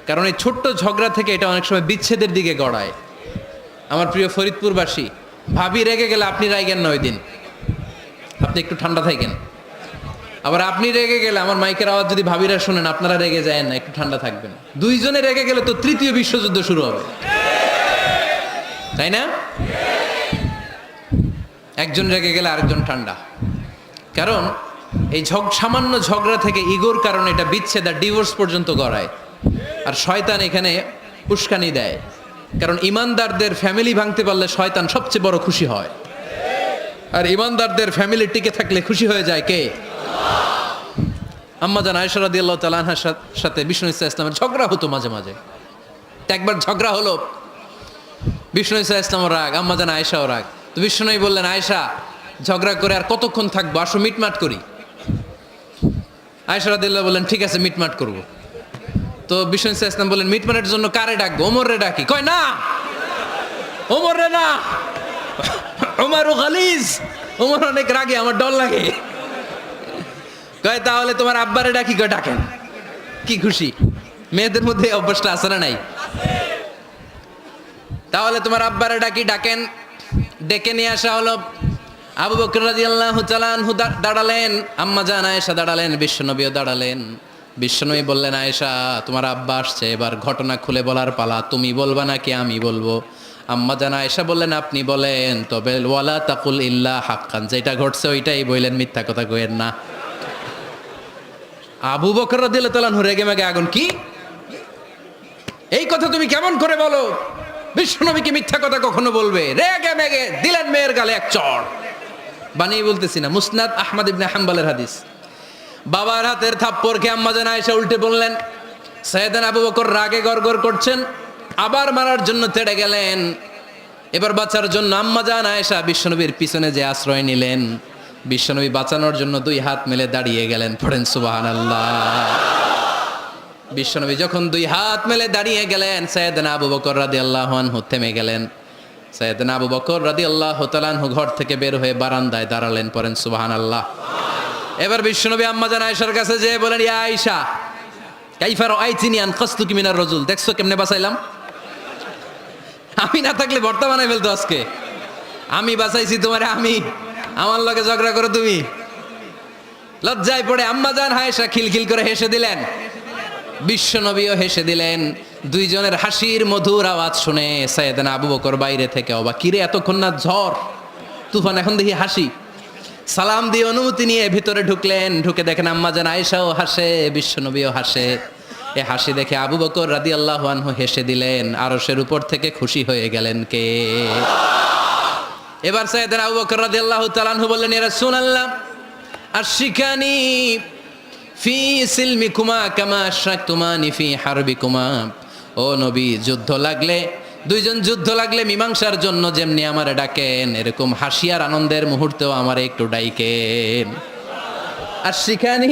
কারণ এই ছোট্ট ঝগড়া থেকে এটা অনেক সময় বিচ্ছেদের দিকে গড়ায়। আমার প্রিয় ফরিদপুরবাসী, ভাবি রেগে গেলে আপনি রাইগেন না, ওই দিন আপনি একটু ঠান্ডা থাকেন। আবার আপনি রেগে গেলে আমার মাইকের আওয়াজ যদি ভাবিরা শুনেন, আপনারা রেগে যায় না, একটু ঠান্ডা থাকবেন। দুইজনে রেগে গেলে তো তৃতীয় বিশ্বযুদ্ধ শুরু হবে, তাই না? একজন রেগে গেলে আরেকজন ঠান্ডা, কারণ এই সামান্য ঝগড়া থেকে ইগোর কারণে এটা বিচ্ছেদ আর ডিভোর্স পর্যন্ত গড়ায়। আর শয়তান এখানে উস্কানি দেয়, কারণ ইমানদারদের ফ্যামিলি ভাঙতে পারলে শয়তান সবচেয়ে বড় খুশি হয়, আর ইমানদারদের ফ্যামিলি টিকে থাকলে খুশি হয়ে যায় কে? আম্মাজান আয়েশা রাদিয়াল্লাহু তাআলা আনহার সাথে বিষ্ণু ইসা ইসলামের ঝগড়া হতো মাঝে মাঝে। একবার ঝগড়া হলো, বিষ্ণু ইসা ইসলামও রাগ, আম্মাজান আয়েশাও রাগ। তো বিষ্ণুই বললেন, আয়েশা ঝগড়া করে আর কতক্ষণ থাকবো, আসো মিটমাট করি। আয়েশা রাদিয়াল্লাহু বললেন, ঠিক আছে মিটমাট করবো। তো বিষ্ণু ইসা ইসলাম বললেন, মিটমাটের জন্য কারে ডাকবো? ওমর রে ডাকি। কয় না, ওমর রে না, ওমর গালিজ, ওমর অনেক রাগে, আমার ডর লাগে। কয় তাহলে তোমার আব্বারে ডাকি। কয় ডাকেন। কি খুশি, মেয়েদের মধ্যে অভ্যাসটা আছে না নাই? তাহলে তোমার আব্বারে ডাকি, ডাকেন। ডেকে নিয়ে আসা হলো। আবু বকর রাদিয়াল্লাহু তাআলা আনহু দাঁড়ালেন, আম্মা জান আয়েশা দাঁড়ালেন, বিশ্বনবীও দাঁড়ালেন। বিশ্বনবী বললেন, আয়েশা তোমার আব্বা আসছে, এবার ঘটনা খুলে বলার পালা, তুমি বলবা নাকি আমি বলবো? আম্মা জান আয়েশা বললেন, আপনি বলেন, তবে ওয়ালা তাকুল ইল্লা হাক্কান, যেটা ঘটছে ওইটাই বললেন, মিথ্যা কথা কইেন না। আবু বকর রাদিয়াল্লাহু তাআলা আনহু রেগে মেগে আগুন, কি এই কথা তুমি কেমন করে বলো? বিশ্বনবী কি মিথ্যা কথা কখনো বলবে? রেগে মেগে দিলেন মেয়ের গালে এক চড়। বানিয়ে বলতেছি না, মুসনাদ আহমদ ইবনে হাম্বলের হাদিস। বাবার হাতের থাপ্পড় খেয়ে আম্মা জান আয়েশা উল্টে বললেন। সাইয়েদনা আবু বকর রাগে গড়গড় করছেন, আবার মারার জন্য তেড়ে গেলেন। এবার বাঁচার জন্য আম্মা জান আয়েশা বিশ্বনবীর পিছনে যে আশ্রয় নিলেন, বিশ্বনবী বাঁচানোর জন্য দুই হাত মেলে দাঁড়িয়ে গেলেন। পড়েন সুবহানাল্লাহ। বিশ্বনবী যখন দুই হাত মেলে দাঁড়িয়ে গেলেন, সাইয়েদনা আবু বকর রাদিয়াল্লাহু আনহু থেমে গেলেন। সাইয়েদনা আবু বকর রাদিয়াল্লাহু তাআলা আনহু ঘর থেকে বের হয়ে বারান্দায় দাঁড়ালেন। পড়েন সুবহানাল্লাহ। এবার বিশ্বনবী আম্মা জান আয়েশার কাছে যেয়ে বলেন, ইয়া আয়েশা কাইফা রাআইতিনি আনকাসতুকি মিনার রাজুল, দেখছো কেমনে বাঁচাইলাম? আমি না থাকলে ভর্তা বানাই ফেলতো আজকে। আমি বাঁচাইছি তোমারে, আমি আমার লগে ঝগড়া করো তুমি। লজ্জায় পড়ে আম্মা জান আয়েশা খিলখিল করে হেসে দিলেন, বিশ্বনবীও হেসে দিলেন। দুইজনের হাসির মধুর আওয়াজ শুনে সাইয়েদনা আবু বকর বাইরে থেকে অবাক, কিরে এতক্ষণ না ঝড় তুফান, এখন দেখি হাসি। সালাম দিয়ে অনুমতি নিয়ে ভিতরে ঢুকলেন। ঢুকে দেখেন আম্মা জান আয়েশাও হাসে, বিশ্বনবীও হাসে। এ হাসি দেখে আবু বকর রাদিয়াল্লাহু আনহু হেসে দিলেন। আরশের উপর থেকে খুশি হয়ে গেলেন কে? এবার সাইয়েদনা আবু বকর রাদিয়াল্লাহু তাআলা আনহু বললেন, ইয়া রাসূলুল্লাহ আশিকানি ফি সিলমিকুমা কামা আশরাকতুমানি ফি হারবিকুমা। ও নবী, যুদ্ধ লাগলে, দুইজন যুদ্ধ লাগলে মীমাংসার জন্য যেমনি আমারে ডাকেন, এরকম হাসি আর আনন্দের মুহূর্তেও আমারে একটু ডাইকেন। আশিকানি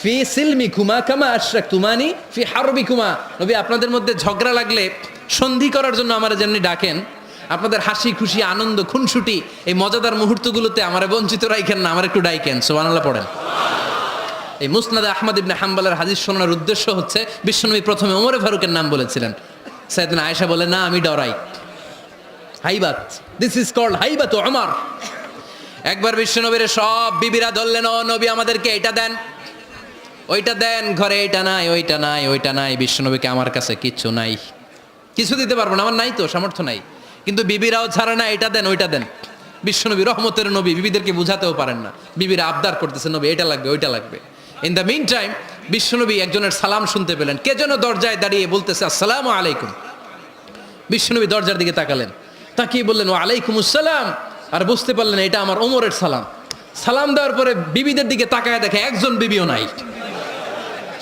ফি সিলমিকুমা কামা আশরাকতুমানি ফি হারবিকুমা। নবী, আপনাদের মধ্যে ঝগড়া লাগলে সন্ধি করার জন্য আমারে যেমনি ডাকেন, আপনাদের হাসি খুশি আনন্দ খুনসুটি এই মজাদার মুহূর্তগুলোতে আমারে বঞ্চিত রাখেন না, আমার একটু ডাইকেন। সুবহানাল্লাহ পড়েন। এই মুসনাদ আহমদ ইবনে হাম্বলের হাদিস শোনার উদ্দেশ্য হচ্ছে, বিশ্বনবী প্রথমে ওমরে ফারুকের নাম বলেছিলেন। সাইয়েদনা আয়েশা বলে, না আমি ডরাই, হাইবাত, দিস ইজ কল্ড হাইবাত ওমর। একবার বিশ্বনবীর সব বিবিরা ধরলেন, ও নবী আমাদেরকে এটা দেন ওইটা দেন, ঘরে এটা নাই ওইটা নাই ওইটা নাই। বিশ্বনবীকে, আমার কাছে কিচ্ছু নাই, কিছু দিতে পারবো না, আমার নাই তো, সামর্থ্য নাই। কিন্তু বিবিরাও ছাড়ে না, এটা দেন ওইটা দেন। বিশ্বনবী রহমতের নবী, বিবিদেরকে বুঝাতেও পারেন না, বিবিরা আবদার করতেছে, নবী এটা লাগবে ওইটা লাগবে। ইন দ্য মিন টাইম বিশ্বনবী একজনের সালাম শুনতে পেলেন, কে যেন দরজায় দাঁড়িয়ে বলতেছে আসসালামু আলাইকুম। বিশ্বনবী দরজার দিকে তাকালেন, তাকিয়ে বললেন ওয়া আলাইকুম আসসালাম, আর বুঝতে পারলেন এটা আমার ওমরের সালাম। সালাম দেওয়ার পরে বিবিদের দিকে তাকায় দেখে একজন বিবিও নাই,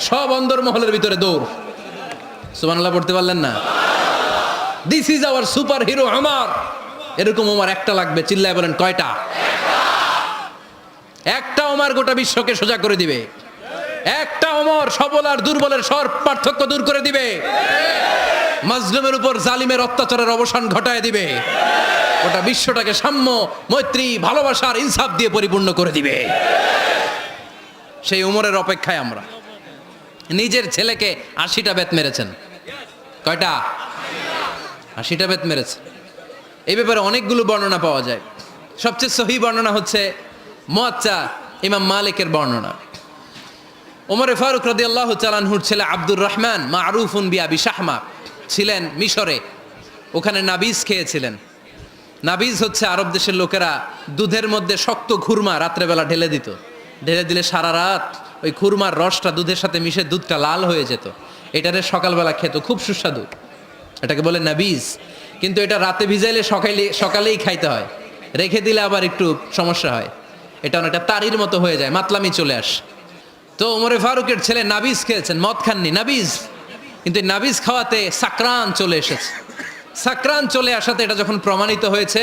সব অন্দরমহলের ভিতরে দৌড়। সুবহানাল্লাহ পড়তে পারলেন না? This is our super hero Omar. এরকম ওমর একটা লাগবে, চিল্লায় বলেন কয়টা? একটা ওমর গোটা বিশ্বকে সোজা করে দিবে। একটা ওমর সবল আর দুর্বলের সব পার্থক্য দূর করে দিবে। মাজলুমের উপর জালিমের অত্যাচারের অবসান ঘটায় দিবে। গোটা বিশ্বটাকে সাম্য, মৈত্রী, ভালোবাসার ইনসাফ দিয়ে পরিপূর্ণ করে দিবে। সেই ওমরের অপেক্ষায় আমরা। নিজের ছেলেকে 80টা বেত মেরেছেন। কয়টা? 80টা বেত মেরেছে। এই ব্যাপারে অনেকগুলো বর্ণনা পাওয়া যায়। সবচেয়ে সহি বর্ণনা হচ্ছে মুয়াত্তা ইমাম মালিকের বর্ণনা। ওমরে ফারুক রাদিয়াল্লাহু তাআলা আনহুর ছেলে আব্দুর রহমান মারুফুন বিআবি শাহমা ছিলেন মিশরে। ওখানে নাবিজ খেয়েছিলেন। নাবিজ হচ্ছে আরব দেশের লোকেরা দুধের মধ্যে শক্ত খুরমা রাত্রেবেলা ঢেলে দিত। ঢেলে দিলে সারা রাত ওই খুরমার রসটা দুধের সাথে মিশে দুধটা লাল হয়ে যেত। এটারে সকালবেলা খেত, খুব সুস্বাদু। এটাকে বলে নাবিজ। কিন্তু এটা রাতে ভিজাইলে সকালেই খাইতে হয়, রেখে দিলে আবার একটু সমস্যা হয়। এটা অনেকটা তারির মতো হয়ে যায়, মাতলামি চলে আসে। তো ওমরে ফারুকের ছেলে নাবিজ খেয়েছেন, মদ খাননি, নাবিজ। কিন্তু নাবিজ খাওয়াতে সাকরান চলে এসেছে। সাকরান চলে আসাতে এটা যখন প্রমাণিত হয়েছে,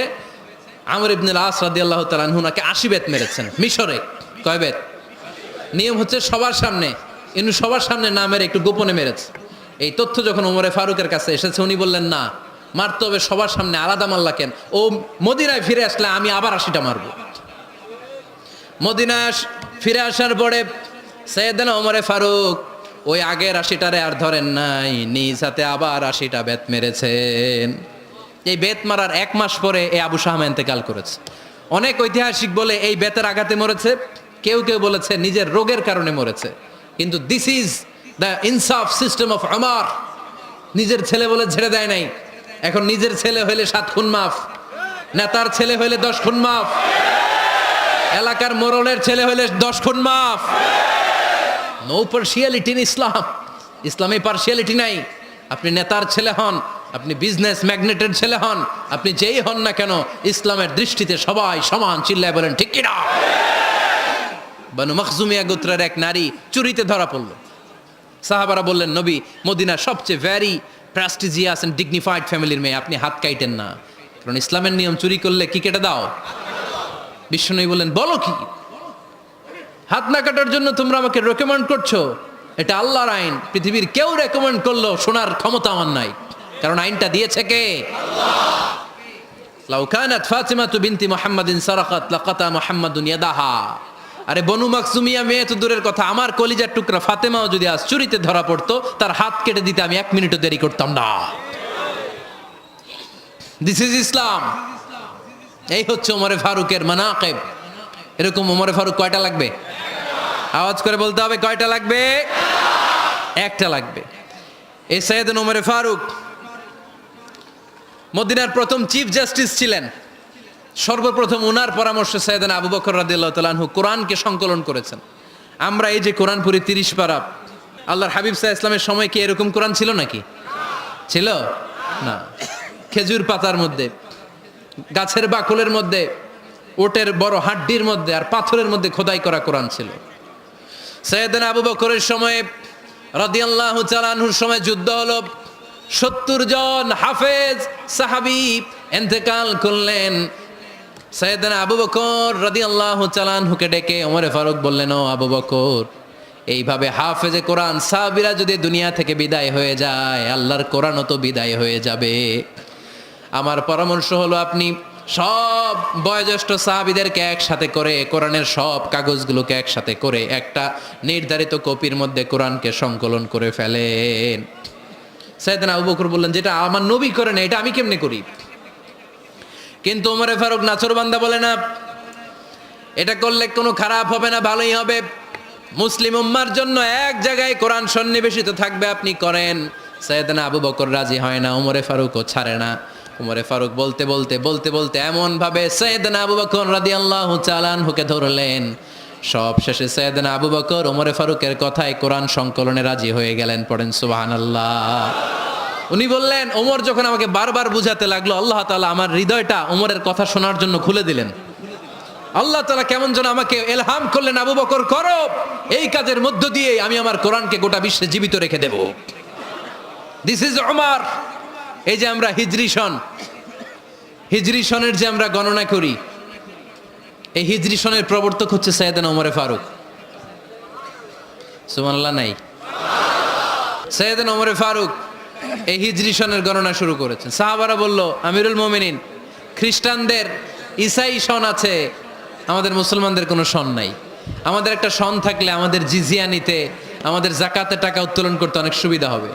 আমর ইবনুল আস রাদিয়াল্লাহু তাআলা আনহু নাকি 80 বেত মেরেছেন মিশরে। কয় বেত? নিয়ম হচ্ছে সবার সামনে, ইনু সবার সামনে না মেরে একটু গোপনে মেরেছে। এই তথ্য যখন ওমরে ফারুকের কাছে এসেছে, উনি বললেন না, মারতে হবে সবার সামনে, আলাদা মারলা কেন? ও মদিনায় ফিরে আসলে আমি আবার 80টা মারবো। মদিনায় ফিরে আসার পরে সাইয়েদনা ওমরে ফারুক ওই আগের 80টারে আর ধরেন নাই, নিজ হাতে আবার 80টা বেত মেরেছেন। এই বেত মারার 1 মাস পরে এই আবু শাহমা ইন্তেকাল করেছে। অনেক ঐতিহাসিক বলে এই বেতের আঘাতে মরেছে, কেউ কেউ বলেছে নিজের রোগের কারণে মরেছে। কিন্তু দিস ইজ দ্য ইনসাফ সিস্টেম অফ উমর। নিজের ছেলে বলে ছেড়ে দেয় নাই। এখন নিজের ছেলে হইলে 7 খুন মাফ, নেতার ছেলে হইলে 10 খুন মাফ, এলাকার মোড়লের ছেলে হইলে 10 খুন মাফ। নো পার্সিয়ালিটি ইন ইসলাম। ইসলামে পার্সিয়ালিটি নাই। আপনি নেতার ছেলে হন, আপনি বিজনেস ম্যাগনেটের ছেলে হন, আপনি যেই হন না কেন, ইসলামের দৃষ্টিতে সবাই সমান। চিল্লায় বলেন ঠিক কিনা? বানু মখজুমিয়া গোত্রের এক নারী চুরিতে ধরা পড়ল। সাহাবারা বললেন, নবী মদিনার সবচেয়ে ভেরি প্রেস্টিজিয়াস এন্ড ডিগনিফাইড ফ্যামিলির মেয়ে, আপনি হাত কাইটেন না, কারণ ইসলামের নিয়ম চুরি করলে কি কেটে দাও? বিশ্বনবী বললেন, বলো কি? হাত না কাটার জন্য তোমরা আমাকে রেকমেন্ড করছো? এটা আল্লাহর আইন। পৃথিবীর কেউ রেকমেন্ড করলো শোনার ক্ষমতা আমার নাই, কারণ আইনটা দিয়েছে কে? লাউ কানাত ফাতিমাতু বিনতি মুহাম্মাদিন সারাকাত লাকাতা মুহাম্মাদুন ইয়াদাহা। আরে বনু মাকজুমিয়া মেয়ে তো দূরের কথা, আমার কলিজার টুকরা ফাতেমাও যদি আজ চুরিতে ধরা পড়তো, তার হাত কেটে দিতে আমি 1 মিনিটও দেরি করতাম না। দিস ইজ ইসলাম। এই হচ্ছে ওমরে ফারুকের মানাকিব। এরকম ওমরে ফারুক কয়টা লাগবে? আওয়াজ করে বলতে হবে, কয়টা লাগবে? একটা লাগবে। এই সাইয়েদনা ওমরে ফারুক মদিনার প্রথম চিফ জাস্টিস ছিলেন। সর্বপ্রথম ওনার পরামর্শে সাইয়েদনা আবু বকর রাদিয়াল্লাহু তাআলা আনহু কোরআনকে সংকলন করেছেন। আমরা এই যে কোরআন পড়ি 30 পারা, আল্লাহর হাবিব সাল্লাল্লাহু আলাইহি ওয়াসাল্লামের সময় কি এরকম কোরআন ছিল নাকি? ছিল না। খেজুর পাতার মধ্যে, গাছের বাকলের মধ্যে, ওটের বড় হাড্ডির মধ্যে আর পাথরের মধ্যে খোদাই করা কোরআন ছিল। সাইয়েদনা আবু বকরের সময়ে রাদিয়াল্লাহু তাআলা আনহুর সময় যুদ্ধ হলো। 70 জন হাফেজ সাহাবী ইন্তেকাল করলেন। সাইয়েদনা আবু বকর রাদিয়াল্লাহু তাআলা আনহুকে ডেকে ওমরে ফারুক বললেন, ও আবু বকর, এইভাবে হাফেজে কোরআন সাহাবীরা যদি দুনিয়া থেকে বিদায় হয়ে যায়, আল্লাহর কোরআনও তো বিদায় হয়ে যাবে। আমার পরামর্শ হলো আপনি সব বয়োজ্যেষ্ঠ সাহাবীদেরকে একসাথে করে কোরআনের সব কাগজগুলোকে একসাথে করে একটা নির্ধারিত কপির মধ্যে কোরআনকে সংকলন করে ফেলেন। সাইয়েদনা আবু বকর বললেন, যেটা আমার নবী করে না, এটা আমি কেমনে করি? কিন্তু ওমরে ফারুক নাছোড়বান্দা বলে না, এটা করলে কোনো খারাপ হবে না, ভালোই হবে। মুসলিম উম্মার জন্য এক জায়গায় কোরআন সন্নিবেশিত থাকবে, আপনি করেন। সাইয়েদনা আবু বকর রাজি হয় না, ওমরে ফারুকও ছাড়ে না। ওমরে ফারুক বলতে বলতে বলতে বলতে এমন ভাবে সাইয়েদনা আবু বকর রাদিয়াল্লাহু তাআলা আনহুকে ধরলেন, সব শেষে সাইয়েদনা আবু বকর ওমরে ফারুকের কথায় কোরআন সংকলনে রাজি হয়ে গেলেন। পড়েন সুবহানাল্লাহ। উনি বললেন, ওমর যখন আমাকে বারবার বুঝাতে লাগলো, আল্লাহ তাআলা আমার হৃদয়টা ওমরের কথা শোনার জন্য খুলে দিলেন। আল্লাহ তাআলা কেমন যেন আমাকে ইলহাম করলেন, আবু বকর করো, এই কাজের মধ্য দিয়ে আমি আমার কোরআনকে গোটা বিশ্বে জীবিত রেখে দেব। This is Omar. এই যে আমরা হিজরি সনের যে আমরা গণনা করি, এই হিজরি সনের প্রবর্তক হচ্ছে সাইয়েদনা ওমরে ফারুক। সুবহানাল্লাহ নাই? সাইয়েদনা ওমরে ফারুক এই হিজরি সনের গণনা শুরু করেছেন। সাহাবারা বলল, আমিরুল মুমিনিন, খ্রিস্টানদের ঈসাই সন আছে, আমাদের মুসলমানদের কোনো সন নাই। আমাদের একটা সন থাকলে আমাদের জিজিয়া নিতে, আমাদের যাকাতের টাকা উত্তোলন করতে অনেক সুবিধা হবে।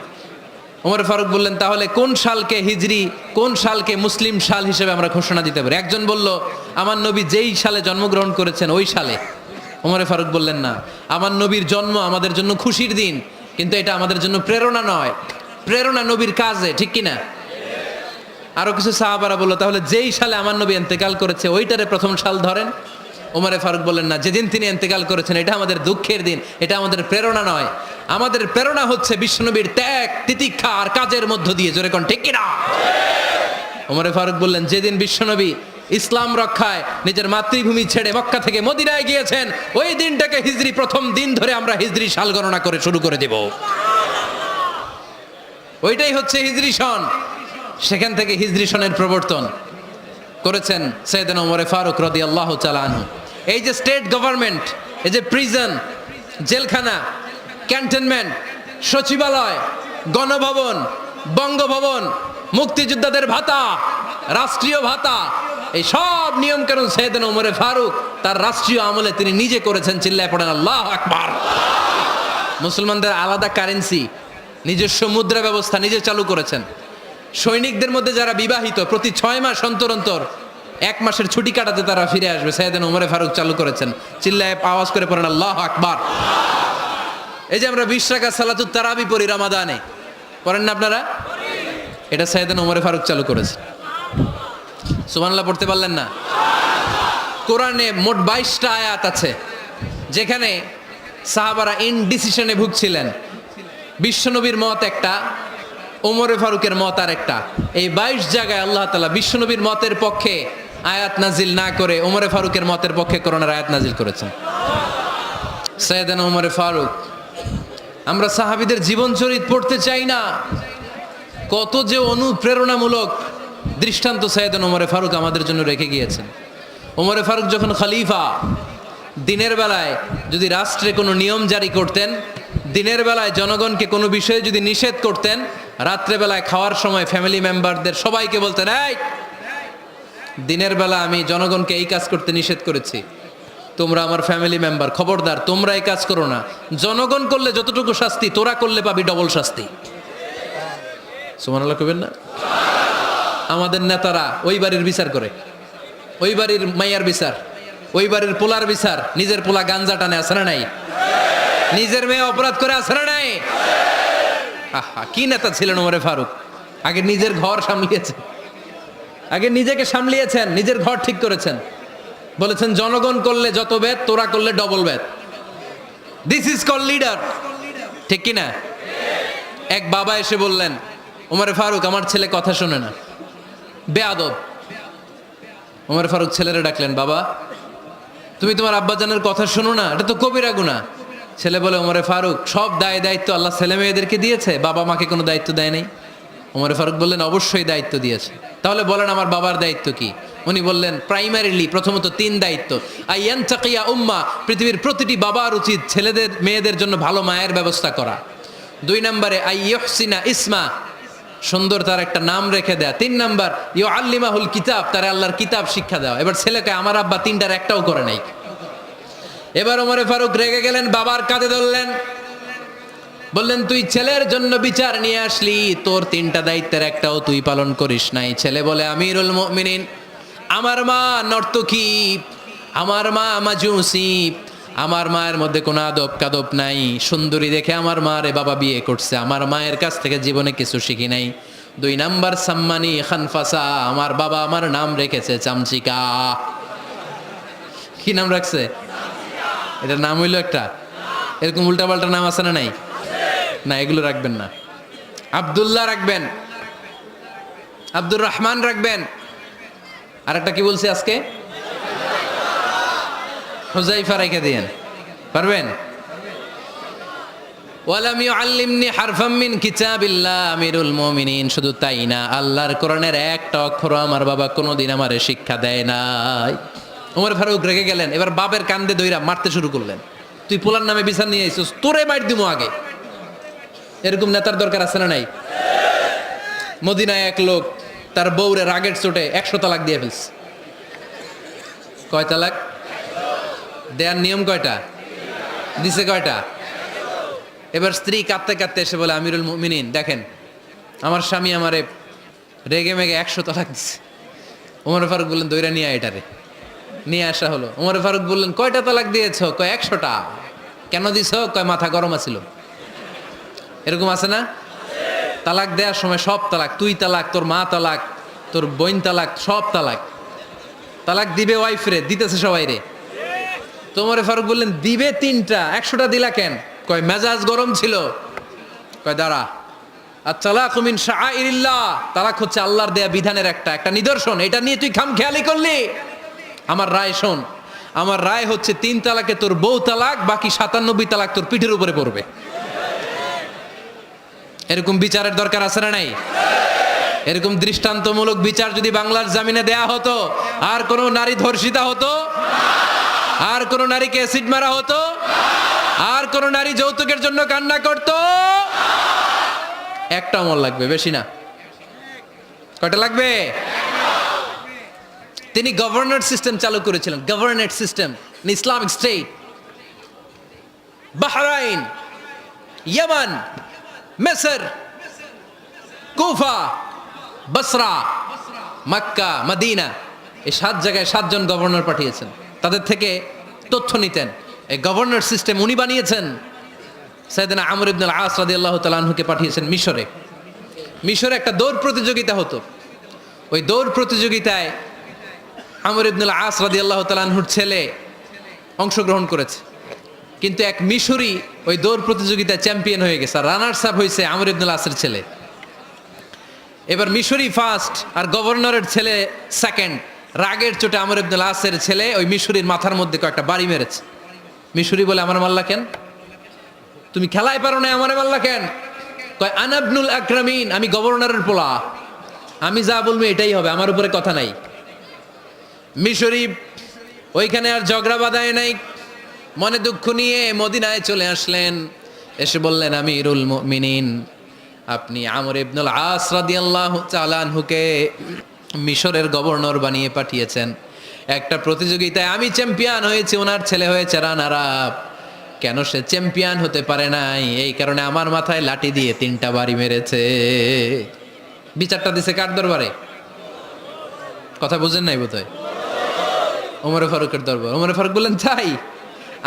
ওমর ফারুক বললেন, তাহলে কোন সালকে হিজরি, কোন সালকে মুসলিম সাল হিসেবে আমরা ঘোষণা দিতে পারি? একজন বলল, আমার নবী যেই সালে জন্মগ্রহণ করেছেন ওই সালে। ওমর ফারুক বললেন, না, আমার নবীর জন্ম আমাদের জন্য খুশির দিন, কিন্তু এটা আমাদের জন্য প্রেরণা নয়। প্রেরণা নবীর কাজে, ঠিক কিনা? আরো কিছু সাহাবারা বলল, তাহলে যেই সালে আমার নবী ইন্তেকাল করেছে ওইটারে প্রথম সাল ধরেন। ওমরে ফারুক বললেন, না, যেদিন তিনি ইন্তেকাল করেছেন এটা আমাদের দুঃখের দিন, এটা আমাদের প্রেরণা নয়। আমাদের প্রেরণা হচ্ছে বিশ্বনবীর ত্যাগ, তিতিক্ষা আর কাজের মধ্য দিয়ে। জোরে কোন ঠিক কিনা? ওমরে ফারুক বললেন, যেদিন বিশ্বনবী ইসলাম রক্ষায় নিজের মাতৃভূমি ছেড়ে মক্কা থেকে মদিনায় গিয়েছেন, ওই দিনটাকে হিজরি প্রথম দিন ধরে আমরা হিজরি সাল গণনা করে শুরু করে দেব। ওইটাই হচ্ছে হিজরি সন। সেখান থেকে হিজরি সনের প্রবর্তন করেছেন সাইয়েদনা ওমরে ফারুক রাদিয়াল্লাহু তাআলা আনহু। এই যে স্টেট গভর্নমেন্ট, এই যে প্রিজন, জেলখানা, ক্যান্টনমেন্ট, সচিবালয়, গণভবন, বঙ্গভবন, মুক্তিযোদ্ধাদের ভাতা, রাষ্ট্রীয় ভাতা, এই সব নিয়ম কানুন সাইয়েদনা ওমরে ফারুক তার রাষ্ট্রীয় আমলে তিনি নিজে করেছেন। চিল্লায় পড়েন আল্লাহু আকবার। মুসলমানদের আলাদা কারেন্সি, নিজস্ব মুদ্রা ব্যবস্থা নিজে চালু করেছেন। সৈনিকদের মধ্যে যারা বিবাহিত প্রতি 6 মাস অন্তর অন্তর 1 মাসের ছুটি কাটাতে তারা ফিরে আসবে। সাইয়েদনা ওমরে ফারুক চালু করেছেন। চিল্লায় আওয়াজ করে পড়েন আল্লাহু আকবার। এই যে আমরা 20 রাকাত সালাতুত তারাবি পড়ি রমাদানে, পড়েন না আপনারা? এটা সাইয়েদনা ওমরে ফারুক চালু করেছেন। সুবহানাল্লাহ পড়তে পারলেন না? কোরআনে মোট 22টা আয়াত আছে যেখানে সাহাবারা ইনডিসিশনে ভুগছিলেন। বিশ্বনবীর মত একটা, ওমরে ফারুকের মত আর একটা। এই 22 জায়গায় আল্লাহ তাআলা বিশ্বনবীর মতের পক্ষে আয়াত নাজিল না করে ওমরে ফারুকের মতের পক্ষে কোরআনের আয়াত নাজিল করেছেন। সাইয়েদনা ওমরে ফারুক, আমরা সাহাবীদের জীবন চরিত পড়তে চাই না, কত যে অনুপ্রেরণামূলক দৃষ্টান্ত সাইয়েদনা ওমরে ফারুক আমাদের জন্য রেখে গিয়েছেন। ওমরে ফারুক যখন খলিফা, দিনের বেলায় যদি রাষ্ট্রে কোনো নিয়ম জারি করতেন, দিনের বেলায় জনগণকে কোনো বিষয়ে যদি নিষেধ করতেন, রাত্রেবেলায় খাওয়ার সময় ফ্যামিলি মেম্বারদের সবাইকে বলতেন, এই দিনের বেলা আমি জনগণকে এই কাজ করতে নিষেধ করেছি, তোমরা আমার ফ্যামিলি মেম্বার, খবরদার তোমরা এই কাজ করো না। জনগণ করলে যতটুকু শাস্তি, তোরা করলে পাবি ডবল শাস্তি। সুবহানাল্লাহ কইবেন না? আমাদের নেতারা ওই বাড়ির বিচার করে, ওই বাড়ির মাইয়ার বিচার, ওই বাড়ির পোলার বিচার, নিজের পোলা গাঞ্জা টানে, আছে না নাই? নিজের মেয়ে অপরাধ করে, আছে না নাই? আহা, কি নেতা ছিলেন ওমরে ফারুক! আগে নিজের ঘর সামলিয়েছেন, আগে নিজেকে সামলিয়েছেন, নিজের ঘর ঠিক করেছেন। বলেছেন জনগণ করলে যত বেদ, তোরা করলে double Veda. This is call leader, ঠিক কি না? এক বাবা এসে বললেন, ওমরে ফারুক আমার ছেলে কথা শোনে না, বেয়াদব। ওমর ফারুক ছেলেরে ডাকলেন, বাবা তুমি তোমার আব্বাজানের কথা শোনো না, এটা তো কবিরা গুনাহ। ছেলে বলে, ওমরে ফারুক সব দায় দায়িত্ব আল্লাহ ছেলে মেয়েদেরকে দিয়েছে, বাবা মাকে কোনো দায়িত্ব দেয় নাই। ওমর ফারুক বললেন, অবশ্যই দায়িত্ব দিয়েছে। তাহলে বলেন আমার বাবার দায়িত্ব কি? উনি বললেন, প্রাইমারিলি প্রথমত 3 দায়িত্ব। আইয়ান তাকিয়া উম্মা, পৃথিবীর প্রতিটি বাবার উচিত ছেলেদের মেয়েদের জন্য ভালো মায়ের ব্যবস্থা করা। 2 নম্বরে আইয়ুহসিনা ইসমা, সুন্দর তার একটা নাম রেখে দেয়া। 3 নাম্বার ইউআল্লিমাহুল কিতাব, তার আল্লাহর কিতাব শিক্ষা দেওয়া। এবার ছেলেকে আমার আব্বা 3টার একটাও করে নাই। এবার ওমরে ফারুক রেগে গেলেন, বাবার কাঁধে ধরলেন, বললেন তুই ছেলের জন্য বিচার নিয়ে আসলি, তোর 3টা দায়িত্বের একটাও তুই পালন করিস নাই। ছেলে বলে, আমিরুল মুমিনিন আমার মা নর্তকী, আমার মা মাজুসি, আমার মায়ের মধ্যে কোনো আদব কাদব নাই, সুন্দরী দেখে আমার মারে বাবা বিয়ে করছে, আমার মায়ের কাছ থেকে জীবনে কিছু শিখি নাই। 2 নাম্বার সাম্মানি খানফাসা, আমার বাবা আমার নাম রেখেছে চামচিকা। কি নাম রাখছে? এটা নাম হইলো একটা? এরকম উল্টাপাল্টা নাম আছে না নাই? না, এগুলো রাখবেন না। আব্দুল্লাহ রাখবেন, আব্দুর রহমান রাখবেন, আর একটা কি বলছি আজকে? হুজাইফা রেখে দিয়েন, পারবেন? ওয়ালাম ইউআল্লিমনি হারফাম মিন কিতাবিল্লাহ আমিরুল মুমিনিন, শুধু তাই না, আল্লাহর কোরআনের একটা অক্ষর আমার বাবা কোনোদিন আমারে শিক্ষা দেয় নাই। ওমর ফারুক রেগে গেলেন, এবার বাপের কান্দে দইরা মারতে শুরু করলেন। তুই পোলার নামে বিচার নিয়ে আইছিস, তোরে মার দিমু আগে। এরকম নেতার দরকার আছে না নাই? মদিনায় এক লোক তার বউরে রাগের চোটে 100 তালাক দিয়ে ফেলছে। কয় তালাক দেয়ার নিয়ম? কয়টা দিছে? কয়টা? এবার স্ত্রী কাঁদতে কাঁদতে এসে বলে, আমিরুল মুমিনিন দেখেন, আমার স্বামী আমারে রেগে মেগে 100 তালাক দিছে। ওমর ফারুক বললেন, দইরা নিয়ে এটারে। নিয়ে আসা হলো। ওমর ফারুক বললেন, কয়টা তালাক দিয়েছ? কয় 100টা। কেন দিছ? কয় মাথা গরম আছিল। এরকম আছে না? তালাক দেওয়ার সময় সব তালাক, তুই তালাক, তোর মা তালাক, তোর বোন তালাক, সব তালাক। তালাক দিবে ওয়াইফ রে, দিতেছে সবাই রে। তো ওমর ফারুক বললেন, দিবে 3টা, 100টা দিলা কেন? কয় মেজাজ গরম ছিল। কয় দাঁড়া, আত-তালাকু মিন শাআইরিল্লাহ, তালাক হচ্ছে আল্লাহর দেয়া বিধানের একটা নিদর্শন, এটা নিয়ে তুই খামখেয়ালি করলি। আমার রায় শোন, আমার রায় হচ্ছে 3 তালাকে তোর বউ তালাক, বাকি 97 তালাক তোর পিঠের উপরে পড়বে। এরকম বিচারের দরকার আছে না নাই? এরকম দৃষ্টান্তমূলক বিচার যদি বাংলার জমিনে দেয়া হতো, আর কোন নারী ধর্ষিতা হতো, আর কোন নারীকে অ্যাসিড মারা হতো, আর কোন নারী যৌতুকের জন্য কান্না করতো? একটা আমল লাগবে, বেশি না। কয়টা লাগবে? তিনি গভর্নর সিস্টেম চালু করেছিলেন, governor system, Islamic state. Bahrain, Yemen, মিসর, কুফা, বসরা, মক্কা, মদিনা, এই 7 জায়গায় 7 জন গভর্নর পাঠিয়েছেন। তাদের থেকে তথ্য নিতেন। এই গভর্নর সিস্টেম উনি বানিয়েছেন। সাইয়েদনা আমর ইবনে আল আস রাদিয়াল্লাহু তাআলা আনহুকে পাঠিয়েছেন মিশরে। মিশরে একটা দৌড় প্রতিযোগিতা হতো। ওই দৌড় প্রতিযোগিতায় আমর ইবনে আল আস রাদিয়াল্লাহু তাআলা আনহুর ছেলে অংশগ্রহণ করেছে, কিন্তু এক মিশরি ওই দৌড় প্রতিযোগিতায় চ্যাম্পিয়ন হয়ে গেছে। রানার্স আপ হয়েছে আমর ইবনে আল আসের ছেলে। এবার মিশরি ফার্স্ট আর গভর্নরের ছেলে সেকেন্ড। রাগের চোটে আমর ইবনে আল আসের ছেলে ওই মিশরির মাথার মধ্যে কয়েকটা বাড়ি মেরেছে। মিশরি বলে, আমার মাল্লা কেন? তুমি খেলায় পারো না, আমারে মাল্লা কেন? কয়, আনা ইবনুল আকরামিন, আমি গভর্নরের পোলা, আমি যা বলবো এটাই হবে, আমার উপরে কথা নাই। মিশরি ওইখানে আর ঝগড়া বাঁধায় নাই, মনে দুঃখ নিয়ে মদিনায় চলে আসলেন। এসে বললেন, আমিরুল মুমিনিন, আপনি আমর ইবনুল আস রাদিয়াল্লাহু তাআলা আনহুকে মিশরের গভর্নর বানিয়ে পাঠিয়েছেন। একটা প্রতিযোগিতায় আমি চ্যাম্পিয়ন হয়েছি, ওনার ছেলে হয়েছে রানার আপ। কেন সে চ্যাম্পিয়ন হতে পারে নাই? এই কারণে আমার মাথায় লাঠি দিয়ে 3টা বাড়ি মেরেছে। বিচারটা দিছে কার দরবারে? কথা বুঝেন নাই বোধহয়? ওমর ফারুকের দরবার। ওমর ফারুক বললেন, তাই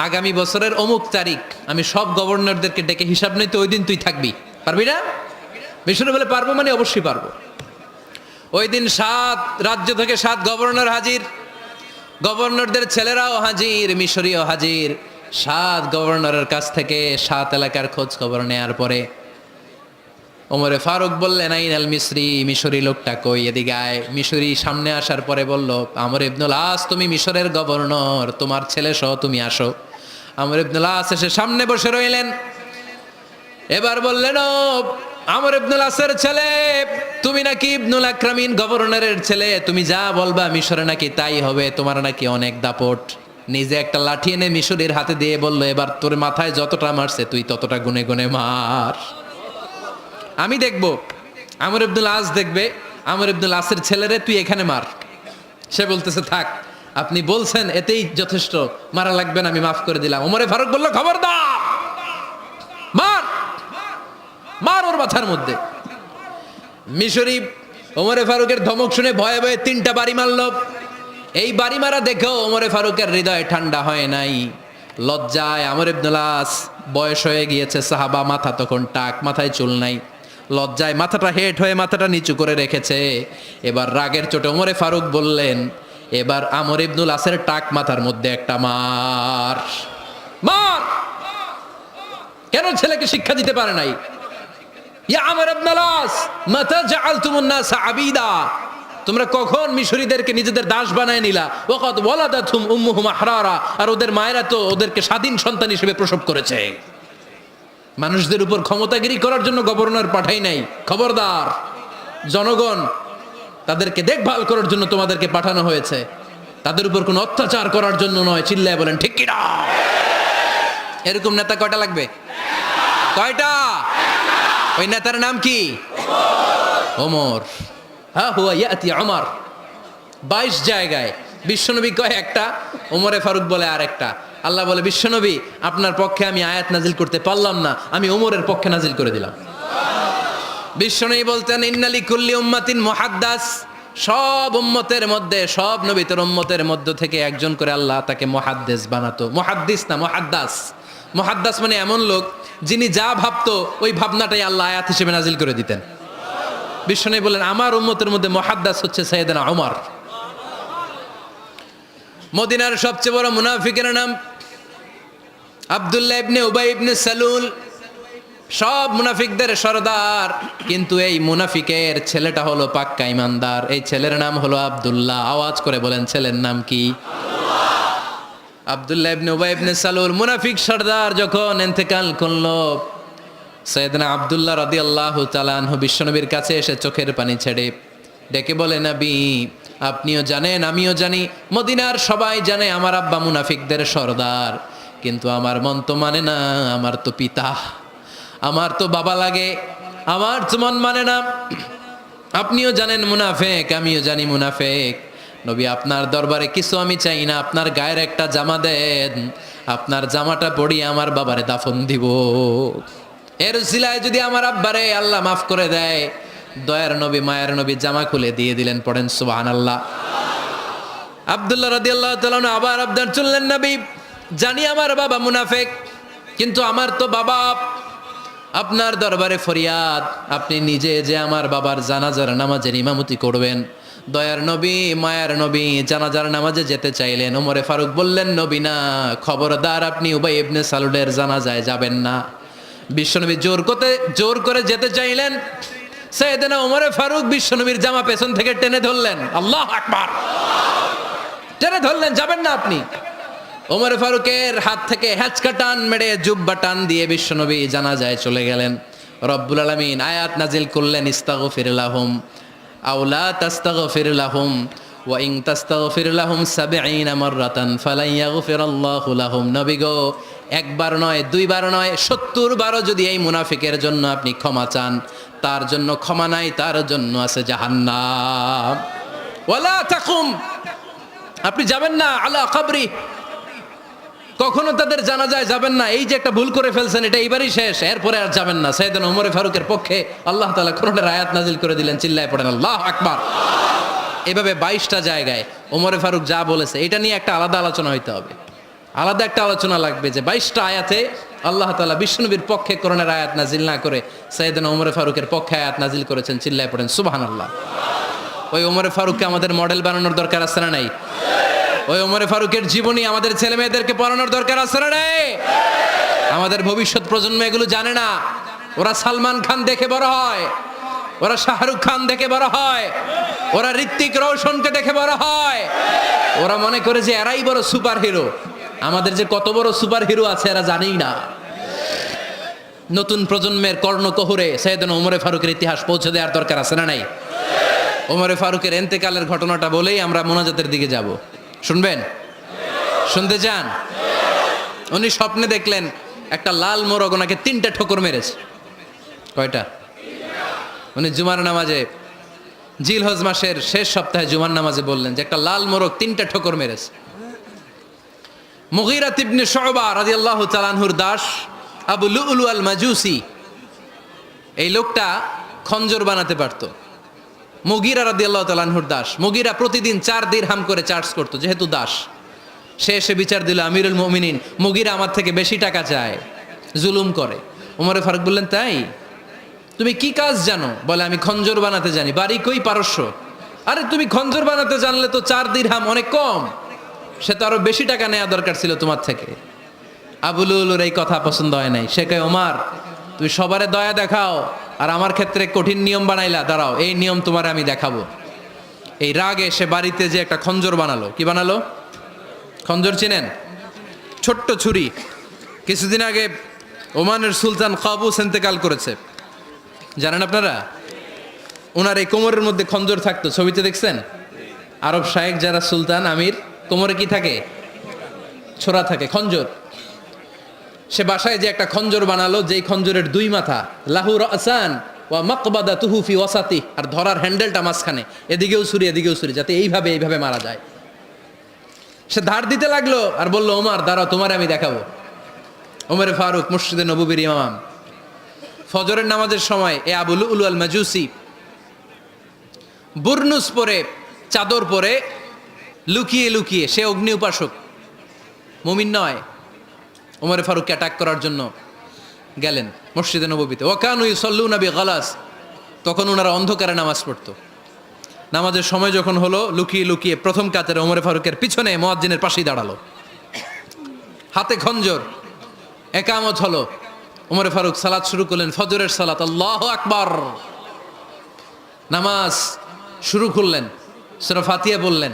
আগামী বছরের অমুক তারিখ আমি সব গভর্নরদেরকে ডেকে হিসাব নিতে, ওই দিন তুই থাকবি, পারবি না? মিশরে বলে, পারবো মানে অবশ্যই পারবো। ওই দিন 7 রাজ্য থেকে 7 গভর্নর হাজির, গভর্নরদের ছেলেরাও হাজির, মিশরীয় হাজির। 7 গভর্নরের কাছ থেকে 7 এলাকার খোঁজ খবর নেয়ার পরে ওমরে ফারুক বললেন, আইনাল মিসরি, মিশরি লোকটা কই, এদিকে আয়। মিশরি সামনে আসার পরে বলল, আমর ইবনুল আস, তুমি মিশরের গভর্নর, তোমার ছেলে সহ তুমি আসো। আমর ইবনুল আস এসে সামনে বসে রইলেন। এবার বললেন, ও আমর ইবনুল আসের ছেলে, তুমি নাকি ইবনুল আকরামিন গভর্নরের ছেলে, তুমি যা বলবা মিশরে নাকি তাই হবে, তোমার নাকি অনেক দাপট। নিজে একটা লাঠি এনে মিশরীর হাতে দিয়ে বলল, এবার তোর মাথায় যতটা মারছে তুই ততটা গুনে গুনে মার, আমি দেখব। আমর ইবনুল আস দেখবে, আমর ইবনুল আসের ছেলেরে তুই এখানে মার। সে বলতেছে, থাক, আপনি বলছেন এতেই যথেষ্ট, মারা লাগবে না, আমি মাফ করে দিলাম। ওমরে ফারুক বলল, খবরদার, মার, মার ওর মাথার মধ্যে। মিশরি ওমরে ফারুকের ধমক শুনে ভয়ে ভয়ে 3টা বাড়ি মারল। এই বাড়ি মারা দেখেও ওমরে ফারুকের হৃদয় ঠান্ডা হয় নাই। লজ্জায় আমর ইবনুল আস, বয়স হয়ে গিয়েছে সাহাবা, মাথা তখন টাক, মাথায় চুল নাই, লজ্জায় মাথাটা হেট হয়ে মাথাটা নিচু করে রেখেছে। এবার রাগের চোটে ওমরে ফারুক বললেন, এবার আমর ইবনুল আসের টাক মাথার মধ্যে একটা মার, মার। কেন ছেলেকে শিক্ষা দিতে পারে নাই? ইয়া আমর ইবনুল আস, মাতা জাআলতুমুন নাস আবিদা, তোমরা কখন মিশরীদেরকে নিজেদের দাস বানায় নিলা? ওয়াকাদ ওয়ালাদাতুহুম উম্মুহুম আহরারা, আর ওদের মায়েরা তো ওদেরকে স্বাধীন সন্তান হিসেবে প্রসব করেছে। মানুষদের উপর ক্ষমতাগিরি করার জন্য গভর্নর পাঠাই নাই। খবরদার, জনগণ তাদেরকে দেখভাল করার জন্য তোমাদেরকে পাঠানো হয়েছে, তাদের উপর কোনো অত্যাচার করার জন্য নয়। চিল্লায় বলেন ঠিক কি না? এরকম নেতা কয়টা লাগবে? কয়টা? ওই নেতার নাম কি? ওমর। হ্যাঁ, হুয়া ইয়াতি ওমর। 22 জায়গায় বিশ্বনবী কয় একটা, ওমরে ফারুক বলে আর একটা। আল্লাহ বলে, বিশ্বনবী, আপনার পক্ষে আমি আয়াত নাজিল করতে পারলাম না, আমি ওমরের পক্ষে নাজিল করে দিলাম। বিশ্বনবী বলতেন, ইন্নালি কুল্লি উম্মাতিন মুহাদ্দাস, সব উম্মতের মধ্যে, সব নবীর উম্মতের মধ্য থেকে একজন করে আল্লাহ তাকে মুহাদ্দিস বানাতো। মুহাদ্দিস না, মুহাদ্দাস। মুহাদ্দাস মানে এমন লোক যিনি যা ভাবতো ওই ভাবনাটাই আল্লাহ আয়াত হিসেবে নাজিল করে দিতেন। বিশ্বনবী বলেন, আমার উম্মতের মধ্যে মুহাদ্দাস হচ্ছে সাইয়েদনা ওমর। মদিনার সবচেয়ে বড় মুনাফিকের নাম আব্দুল্লাহ ইবনে উবাই ইবনে সালুল, সব মুনাফিকদের সরদার। কিন্তু এই মুনাফিকের ছেলেটা হলো পাক্কা ইমানদার। এই ছেলের নাম হলো আব্দুল্লাহ। আওয়াজ করে বলেন, ছেলের নাম কি? আব্দুল্লাহ ইবনে উবাই ইবনে সালুল। মুনাফিক সরদার যখন ইন্তেকাল করলো, সাইয়েদনা আব্দুল্লাহ রাদিয়াল্লাহু তাআলা আনহু বিশ্বনবীর কাছে এসে চোখের পানি ছেড়ে ডেকে বলে, নবী, আপনিও জানেন, আমিও জানি, মদিনার সবাই জানে আমার আব্বা মুনাফিকদের সরদার, কিন্তু আমার মন তো মানে না, আমার তো পিতা, আমার তো বাবা লাগে, আমার তো মন মানে না। আপনিও জানেন মুনাফিক, আমিও জানি মুনাফিক। নবী, আপনার দরবারে কিছু আমি চাই না, আপনার গায়ের একটা জামা দেন, আপনার জামাটা পরিয়ে আমার বাবারে দাফন দিব। এর উসিলায় যদি আমার আব্বারে আল্লাহ মাফ করে দেয়, দয়ার নবী মায়ের নবী জামা খুলে দিয়ে দিলেন। পড়েন সুবহানাল্লাহ। আব্দুল্লাহ রাদিয়াল্লাহু তাআলা আবার আবদার চললেন, নবী জানি আমার বাবা মুনাফিক, কিন্তু আমার তো বাবা আপনার দরবারে ফরিয়াদ, আপনি নিজে যে আমার বাবার জানাজার নামাজের ইমামতি করবেন। দয়ার নবী মায়ার নবী জানাজার নামাজে যেতে চাইলেন। ওমরে ফারুক বললেন, নবী না, খবরদার আপনি উবাই ইবনে সালুলের জানাজায় যাবেন না। বিশ্বনবী জোর করে যেতে চাইলেন। সাইয়েদনা ওমরে ফারুক বিশ্বনবীর জামা পেছন থেকে টেনে ধরলেন। আল্লাহু আকবার, টেনে ধরলেন, যাবেন না আপনি। ওমর ফারুকের হাত থেকে হ্যাচকা টান মেরে জুব্বা টান দিয়ে বিশ্বনবী জানাজায় চলে গেলেন। রব্বুল আলামিন আয়াত নাজিল করলেন, ইস্তাগফির লাহুম আও লা তাস্তাগফির লাহুম ওয়া ইন তাস্তাগফির লাহুম ৭০ মাররাতান ফালান ইয়াগফিরাল্লাহু লাহুম। নবী গো, একবার নয় দুইবার নয় ৭০ বারও যদি এই মুনাফিকের জন্য আপনি ক্ষমা চান, তার জন্য ক্ষমা নাই, তার জন্য আছে জাহান্নাম। ওয়ালা তাকুম, আপনি যাবেন না আলা কবরি, কখনো তাদের জানাজায় যাবেন না। এই যে একটা ভুল করে ফেলছেন, এটা এইবারই শেষ, এরপরে আর যাবেন না। সাইয়েদনা ওমর ফারুকের পক্ষে আল্লাহ তাআলা কোরআনের আয়াত নাজিল করে দিলেন। চিল্লায় পড়েন আল্লাহু আকবার। এভাবে 22টা জায়গায় ওমর ফারুক যা বলেছে, এটা নিয়ে একটা আলাদা আলোচনা হইতে হবে, আলাদা একটা আলোচনা লাগবে যে 22টা আয়াতে আল্লাহ তাআলা বিশ্বনবীর পক্ষে কোরআনের আয়াত নাজিল না করে সাইয়েদনা ওমর ফারুকের পক্ষে আয়াত নাজিল করেছেন। চিল্লায় পড়েন সুবহানাল্লাহ। ওই ওমর ফারুককে আমাদের মডেল বানানোর দরকার আছে না নাই? ওই ওমর ফারুকের জীবনী আমাদের ছেলে মেয়েদেরকে পড়ানোর দরকার আছে না নাই? আমাদের ভবিষ্যৎ প্রজন্ম এগুলো জানে না। ওরা সালমান খান দেখে বড় হয়, ওরা শাহরুখ খান দেখে বড় হয়, ওরা ঋত্বিক রোশনকে দেখে বড় হয়। ওরা মনে করে যে এরাই বড় সুপার হিরো। আমাদের যে কত বড় সুপার হিরো আছে এরা জানেই না। নতুন প্রজন্মের কর্ণকোহরে সাইয়েদনা ওমর ফারুকের ইতিহাস পৌঁছে দেওয়ার দরকার আছে না নাই? ওমর ফারুকের ইন্তেকালের ঘটনাটা বলেই আমরা মোনাজাতের দিকে যাব। শুনবেন? শুনতে চান? উনি স্বপ্নে দেখলেন একটা লাল মোরগ ওনাকে 3টা ঠোকর মেরেছে। কয়টা? উনি জুমার নামাজে, জিলহজ মাসের শেষ সপ্তাহে জুমার নামাজে বললেন যে একটা লাল মোরগ 3টা ঠোকর মেরেছে। মুগীরা ইবনে শুবা রাদিয়াল্লাহু তাআলা আনহুর দাস আবু লুলু আল মাজুসি, এই লোকটা খঞ্জর বানাতে পারতো। মুগীরা রাদিয়াল্লাহু তাআলা আনহুর দাস। মুগীরা প্রতিদিন 4 দিরহাম করে চার্জ করতো, যেহেতু দাস। সে এসে বিচার দিল, আমিরুল মুমিনিন, মুগীরা আমার থেকে বেশি টাকা চায়, জুলুম করে। ওমর ফারুক বললেন, তাই? তুমি কি কাজ জানো? বলে, আমি খঞ্জর বানাতে জানি। বাড়ি কই? পারস্য। আরে তুমি খঞ্জর বানাতে জানলে তো 4 দিরহাম অনেক কম, সে তো আরো বেশি টাকা নেওয়া দরকার ছিল তোমার থেকে। আবু লুলুর এই কথা পছন্দ হয় নাই। সে কয়, ওমর তুমি সবারে দয়া দেখাও আর আমার ক্ষেত্রে কঠিন নিয়ম বানাইলা, দাঁড়াও এই নিয়ম তোমার আমি দেখাবো। এই রাগে সে বাড়িতে যে একটা খঞ্জর বানালো। কি বানালো? খঞ্জর চিনেন? ছোট্ট ছুরি। কিছুদিন আগে ওমানের সুলতান কাবুস ইন্তেকাল করেছে, জানেন আপনারা? ওনার এই কোমরের মধ্যে খঞ্জর থাকতো, ছবিতে দেখছেন? আরব শায়েক যারা সুলতান আমির, কোমরে কি থাকে? ছোরা থাকে, খঞ্জর। সে বাসায় যে একটা খঞ্জর বানালো, যেই খঞ্জরের 2 মাথা, লাহু রাসান ওয়া মাকবাদাতুহু ফি ওয়াসাতি, আর ধরার হ্যান্ডেলটা মাঝখানে, এদিকেও ছুরি এদিকেও ছুরি, যাতে এইভাবে মারা যায়। সে ধার দিতে লাগলো আর বলল, ওমর দাঁড়াও, তোমার আমি দেখাবো। ওমর ফারুক মসজিদে নববীর ইমাম, ফজরের নামাজের সময় এ আবু লুলু আল মাজুসি বুরনুস পরে, চাদর পরে, লুকিয়ে লুকিয়ে, সে অগ্নি উপাসক, মুমিন নয়। ওমর ফারুককে অ্যাটাক করার জন্য গেলেন মসজিদে নববীতে। ওয়াকানু ইউসাল্লুনা বিগালাস, তখন ওনারা অন্ধকারে নামাজ পড়তো। নামাজের সময় যখন হলো, লুকিয়ে লুকিয়ে প্রথম কাতারে ওমর ফারুকের পিছনে মুয়াজ্জিনের পাশেই দাঁড়ালো, হাতে খঞ্জর। একামত হলো, ওমর ফারুক সালাত শুরু করলেন, ফজরের সালাত। আল্লাহু আকবার। নামাজ শুরু করলেন, সূরা ফাতিহা বললেন।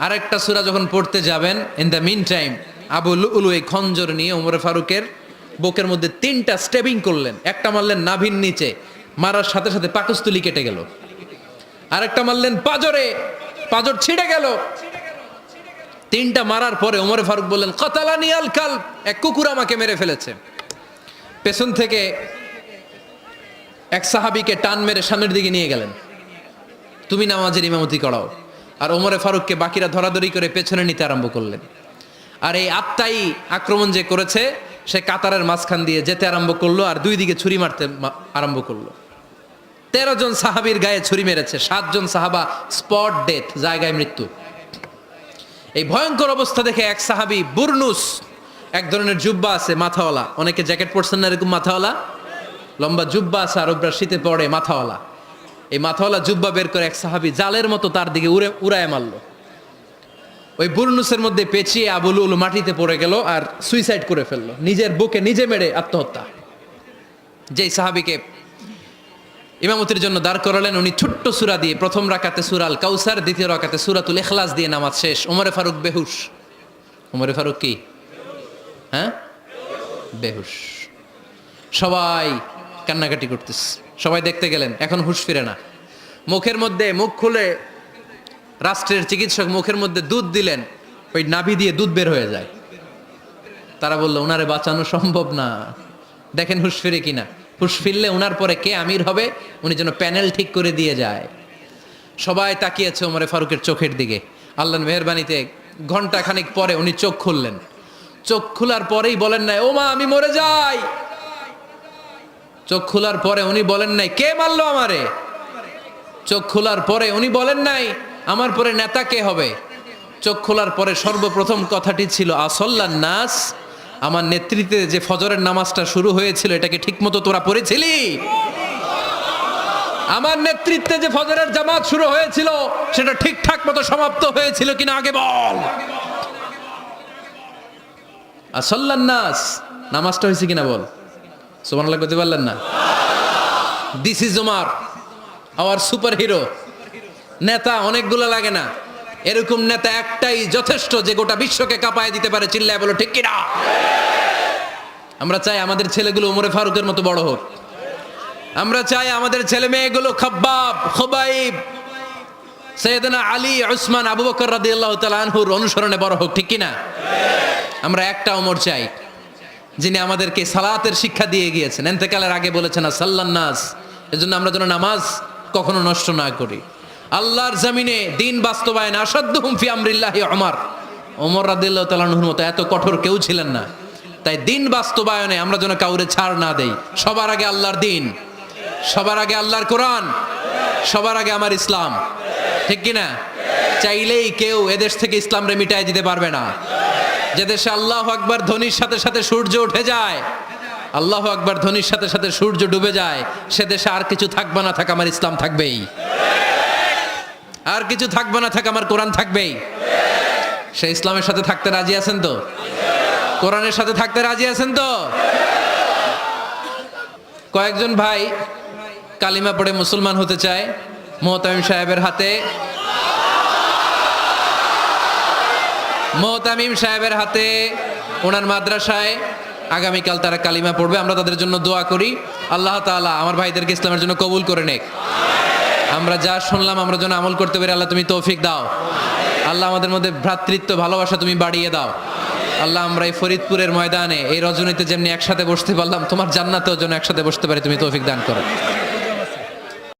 আরেকটা সূরা যখন পড়তে যাবেন, in the meantime Abu Lulu এই খঞ্জর নিয়ে ওমর ফারুকের বুকের মধ্যে 3টা স্টেবিং করলেন। একটা মারলেন নাভির নিচে, মারার সাথে সাথে পাকস্থলী কেটে গেল। আরেকটা মারলেন পাজরে, পাজর ছিঁড়ে গেল। 3টা মারার পরে ওমর ফারুক বললেন, কাতালানি আল কালব, এক কুকুর আমাকে মেরে ফেলেছে। পেছন থেকে এক সাহাবীকে টান মেরে সামনের দিকে নিয়ে গেলেন, তুমি নামাজের ইমামতি করাও। আর ওমর ফারুককে বাকিরা ধরাধরি করে পেছনে নিতে আরম্ভ করলেন। আর এই আত্মাই আক্রমণ যে করেছে, সে কাতারের মাঝখান দিয়ে যেতে আরম্ভ করলো আর 2 দিকে ছুরি মারতে আরম্ভ করলো। 13 জন সাহাবীর গায়ে ছুরি মেরেছে, 7 জন সাহাবা স্পট ডেথ, জায়গায় মৃত্যু। এই ভয়ঙ্কর অবস্থা দেখে এক সাহাবী বুরনুস, এক ধরনের জুব্বা আছে মাথাওয়ালা, অনেকে জ্যাকেট পরছেন না এরকম মাথাওয়ালা, লম্বা জুব্বা আছে আরবরা শীতে পড়ে মাথাওয়ালা, এই মাথাওয়ালা জুব্বা বের করে এক সাহাবী জালের মতো তার দিকে উড়ায় মারলো। ওই বুরনুসের মধ্যে পেঁচিয়ে আবু লুলু মাটিতে পড়ে গেল আর সুইসাইড করে ফেললো, নিজের বুকে নিজে মেরে আত্মহত্যা। যেই সাহাবীকে ইমামতির জন্য দাঁড় করালেন, উনি ছোট্ট সূরা দিয়ে প্রথম রাকাতে সূরা আল কাউসার, দ্বিতীয় রাকাতে সূরাতুল ইখলাস দিয়ে নামাজ শেষ। ওমরে ফারুক বেহুশ। ওমরে ফারুক কি? হ্যাঁ, বেহুশ। সবাই কান্নাকাটি করতেছে, সবাই দেখতে গেলেন, এখন হুঁশ ফিরে না। মুখের মধ্যে মুখ খুলে রাষ্ট্রের চিকিৎসক মুখের মধ্যে দুধ দিলেন, ওই নাভি দিয়ে দুধ বের হয়ে যায়। তারা বললো ওনারে বাঁচানো সম্ভব না, দেখেন হুঁশ ফিরে কিনা। হুঁশ ফিরলে ওনার পরে কে আমির হবে, উনি যেন প্যানেল ঠিক করে দিয়ে যায়। সবাই তাকিয়েছে ওমরে ফারুকের চোখের দিকে। আল্লাহর মেহেরবানিতে ঘন্টা খানিক পরে উনি চোখ খুললেন। চোখ খোলার পরেই বলেন নাই ও মা আমি মরে যাই। চোখ খোলার পরে উনি বলেন নাই কে মারলো আমারে। চোখ খোলার পরে উনি বলেন নাই আমার পরে নেতা কে হবে। চোখ খোলার পরে সর্বপ্রথম কথাটি ছিল আসল্লান নাস, আমার নেতৃত্বে যে ফজরের নামাজটা শুরু হয়েছিল এটাকে ঠিকমতো তোরা পড়েছিলি? আমার নেতৃত্বে যে ফজরের জামাত শুরু হয়েছিল সেটা ঠিকঠাক মতো সমাপ্ত হয়েছিল কিনা আগে বল। আসল্লান নাস, নামাজটা হয়েছে কিনা বল। সুবহানাল্লাহ বলতে পারলেন না? This is Omar, hour super hero. নেতা অনেকগুলো লাগে না, এরকম নেতা একটাই যথেষ্ট যে গোটা বিশ্বকে কাঁপায় দিতে পারে। চিল্লায় বলো ঠিক কিনা? আমরা চাই আমাদের ছেলেগুলো ওমরে ফারুকের মতো বড় হোক। আমরা চাই আমাদের ছেলে মেয়েগুলো খাব্বাব, খুবাইব, সাইয়েদনা আলী, উসমান, আবু বকর রাদিয়াল্লাহু তাআলা আনহুর অনুসরণে বড় হোক, ঠিক কিনা? আমরা একটা ওমর চাই যিনি আমাদেরকে সালাতের শিক্ষা দিয়ে গিয়েছেন, ইন্তেকালের আগে বলেছেন সাল্লান নাস। এজন্য আমরা যেন নামাজ কখনো নষ্ট না করি। আল্লাহর জমিনে দিন বাস্তবায়ন আসাদ্দুহুম ফি আমরিল্লাহি ওমর রাদিয়াল্লাহু তাআলা আনহুর মতো এত কঠোর কেউ ছিলেন না। তাই দিন বাস্তবায়নে আমরা যেন কাউরে ছাড় না দেই। সবার আগে আল্লাহর দিন, সবার আগে আল্লাহর কোরআন, সবার আগে আমার ইসলাম, ঠিক কিনা? চাইলেই কেউ এদেশ থেকে ইসলামরে মিটাই দিতে পারবে না। যে দেশে আল্লাহু আকবার ধ্বনির সাথে সাথে সূর্য উঠে যায়, আল্লাহু আকবার ধ্বনির সাথে সাথে সূর্য ডুবে যায়, সে দেশে আর কিছু থাকবে না থাক আমার ইসলাম থাকবেই, আর কিছু থাকবে না থাক আমার কোরআন থাকবেই। সে ইসলামের সাথে থাকতে রাজি আছেন তো? কোরআনের সাথে থাকতে রাজি আছেন তো? কয়েকজন ভাই কালিমা পড়ে মুসলমান হতে চায়। মোহতামিম সাহেবের হাতে ওনার মাদ্রাসায় আগামীকাল তারা কালিমা পড়বে। আমরা তাদের জন্য দোয়া করি, আল্লাহ তাআলা আমার ভাইদেরকে ইসলামের জন্য কবুল করে নেক। আমরা যা শুনলাম আমরা যেন আমল করতে পারি, আল্লাহ তুমি তৌফিক দাও। আল্লাহ আমাদের মধ্যে ভ্রাতৃত্ব ভালোবাসা তুমি বাড়িয়ে দাও। আল্লাহ আমরা এই ফরিদপুরের ময়দানে এই রজনীতে যেমনি একসাথে বসতে পারলাম, তোমার জান্নাতেও যেন একসাথে বসতে পারি, তুমি তৌফিক দান করো।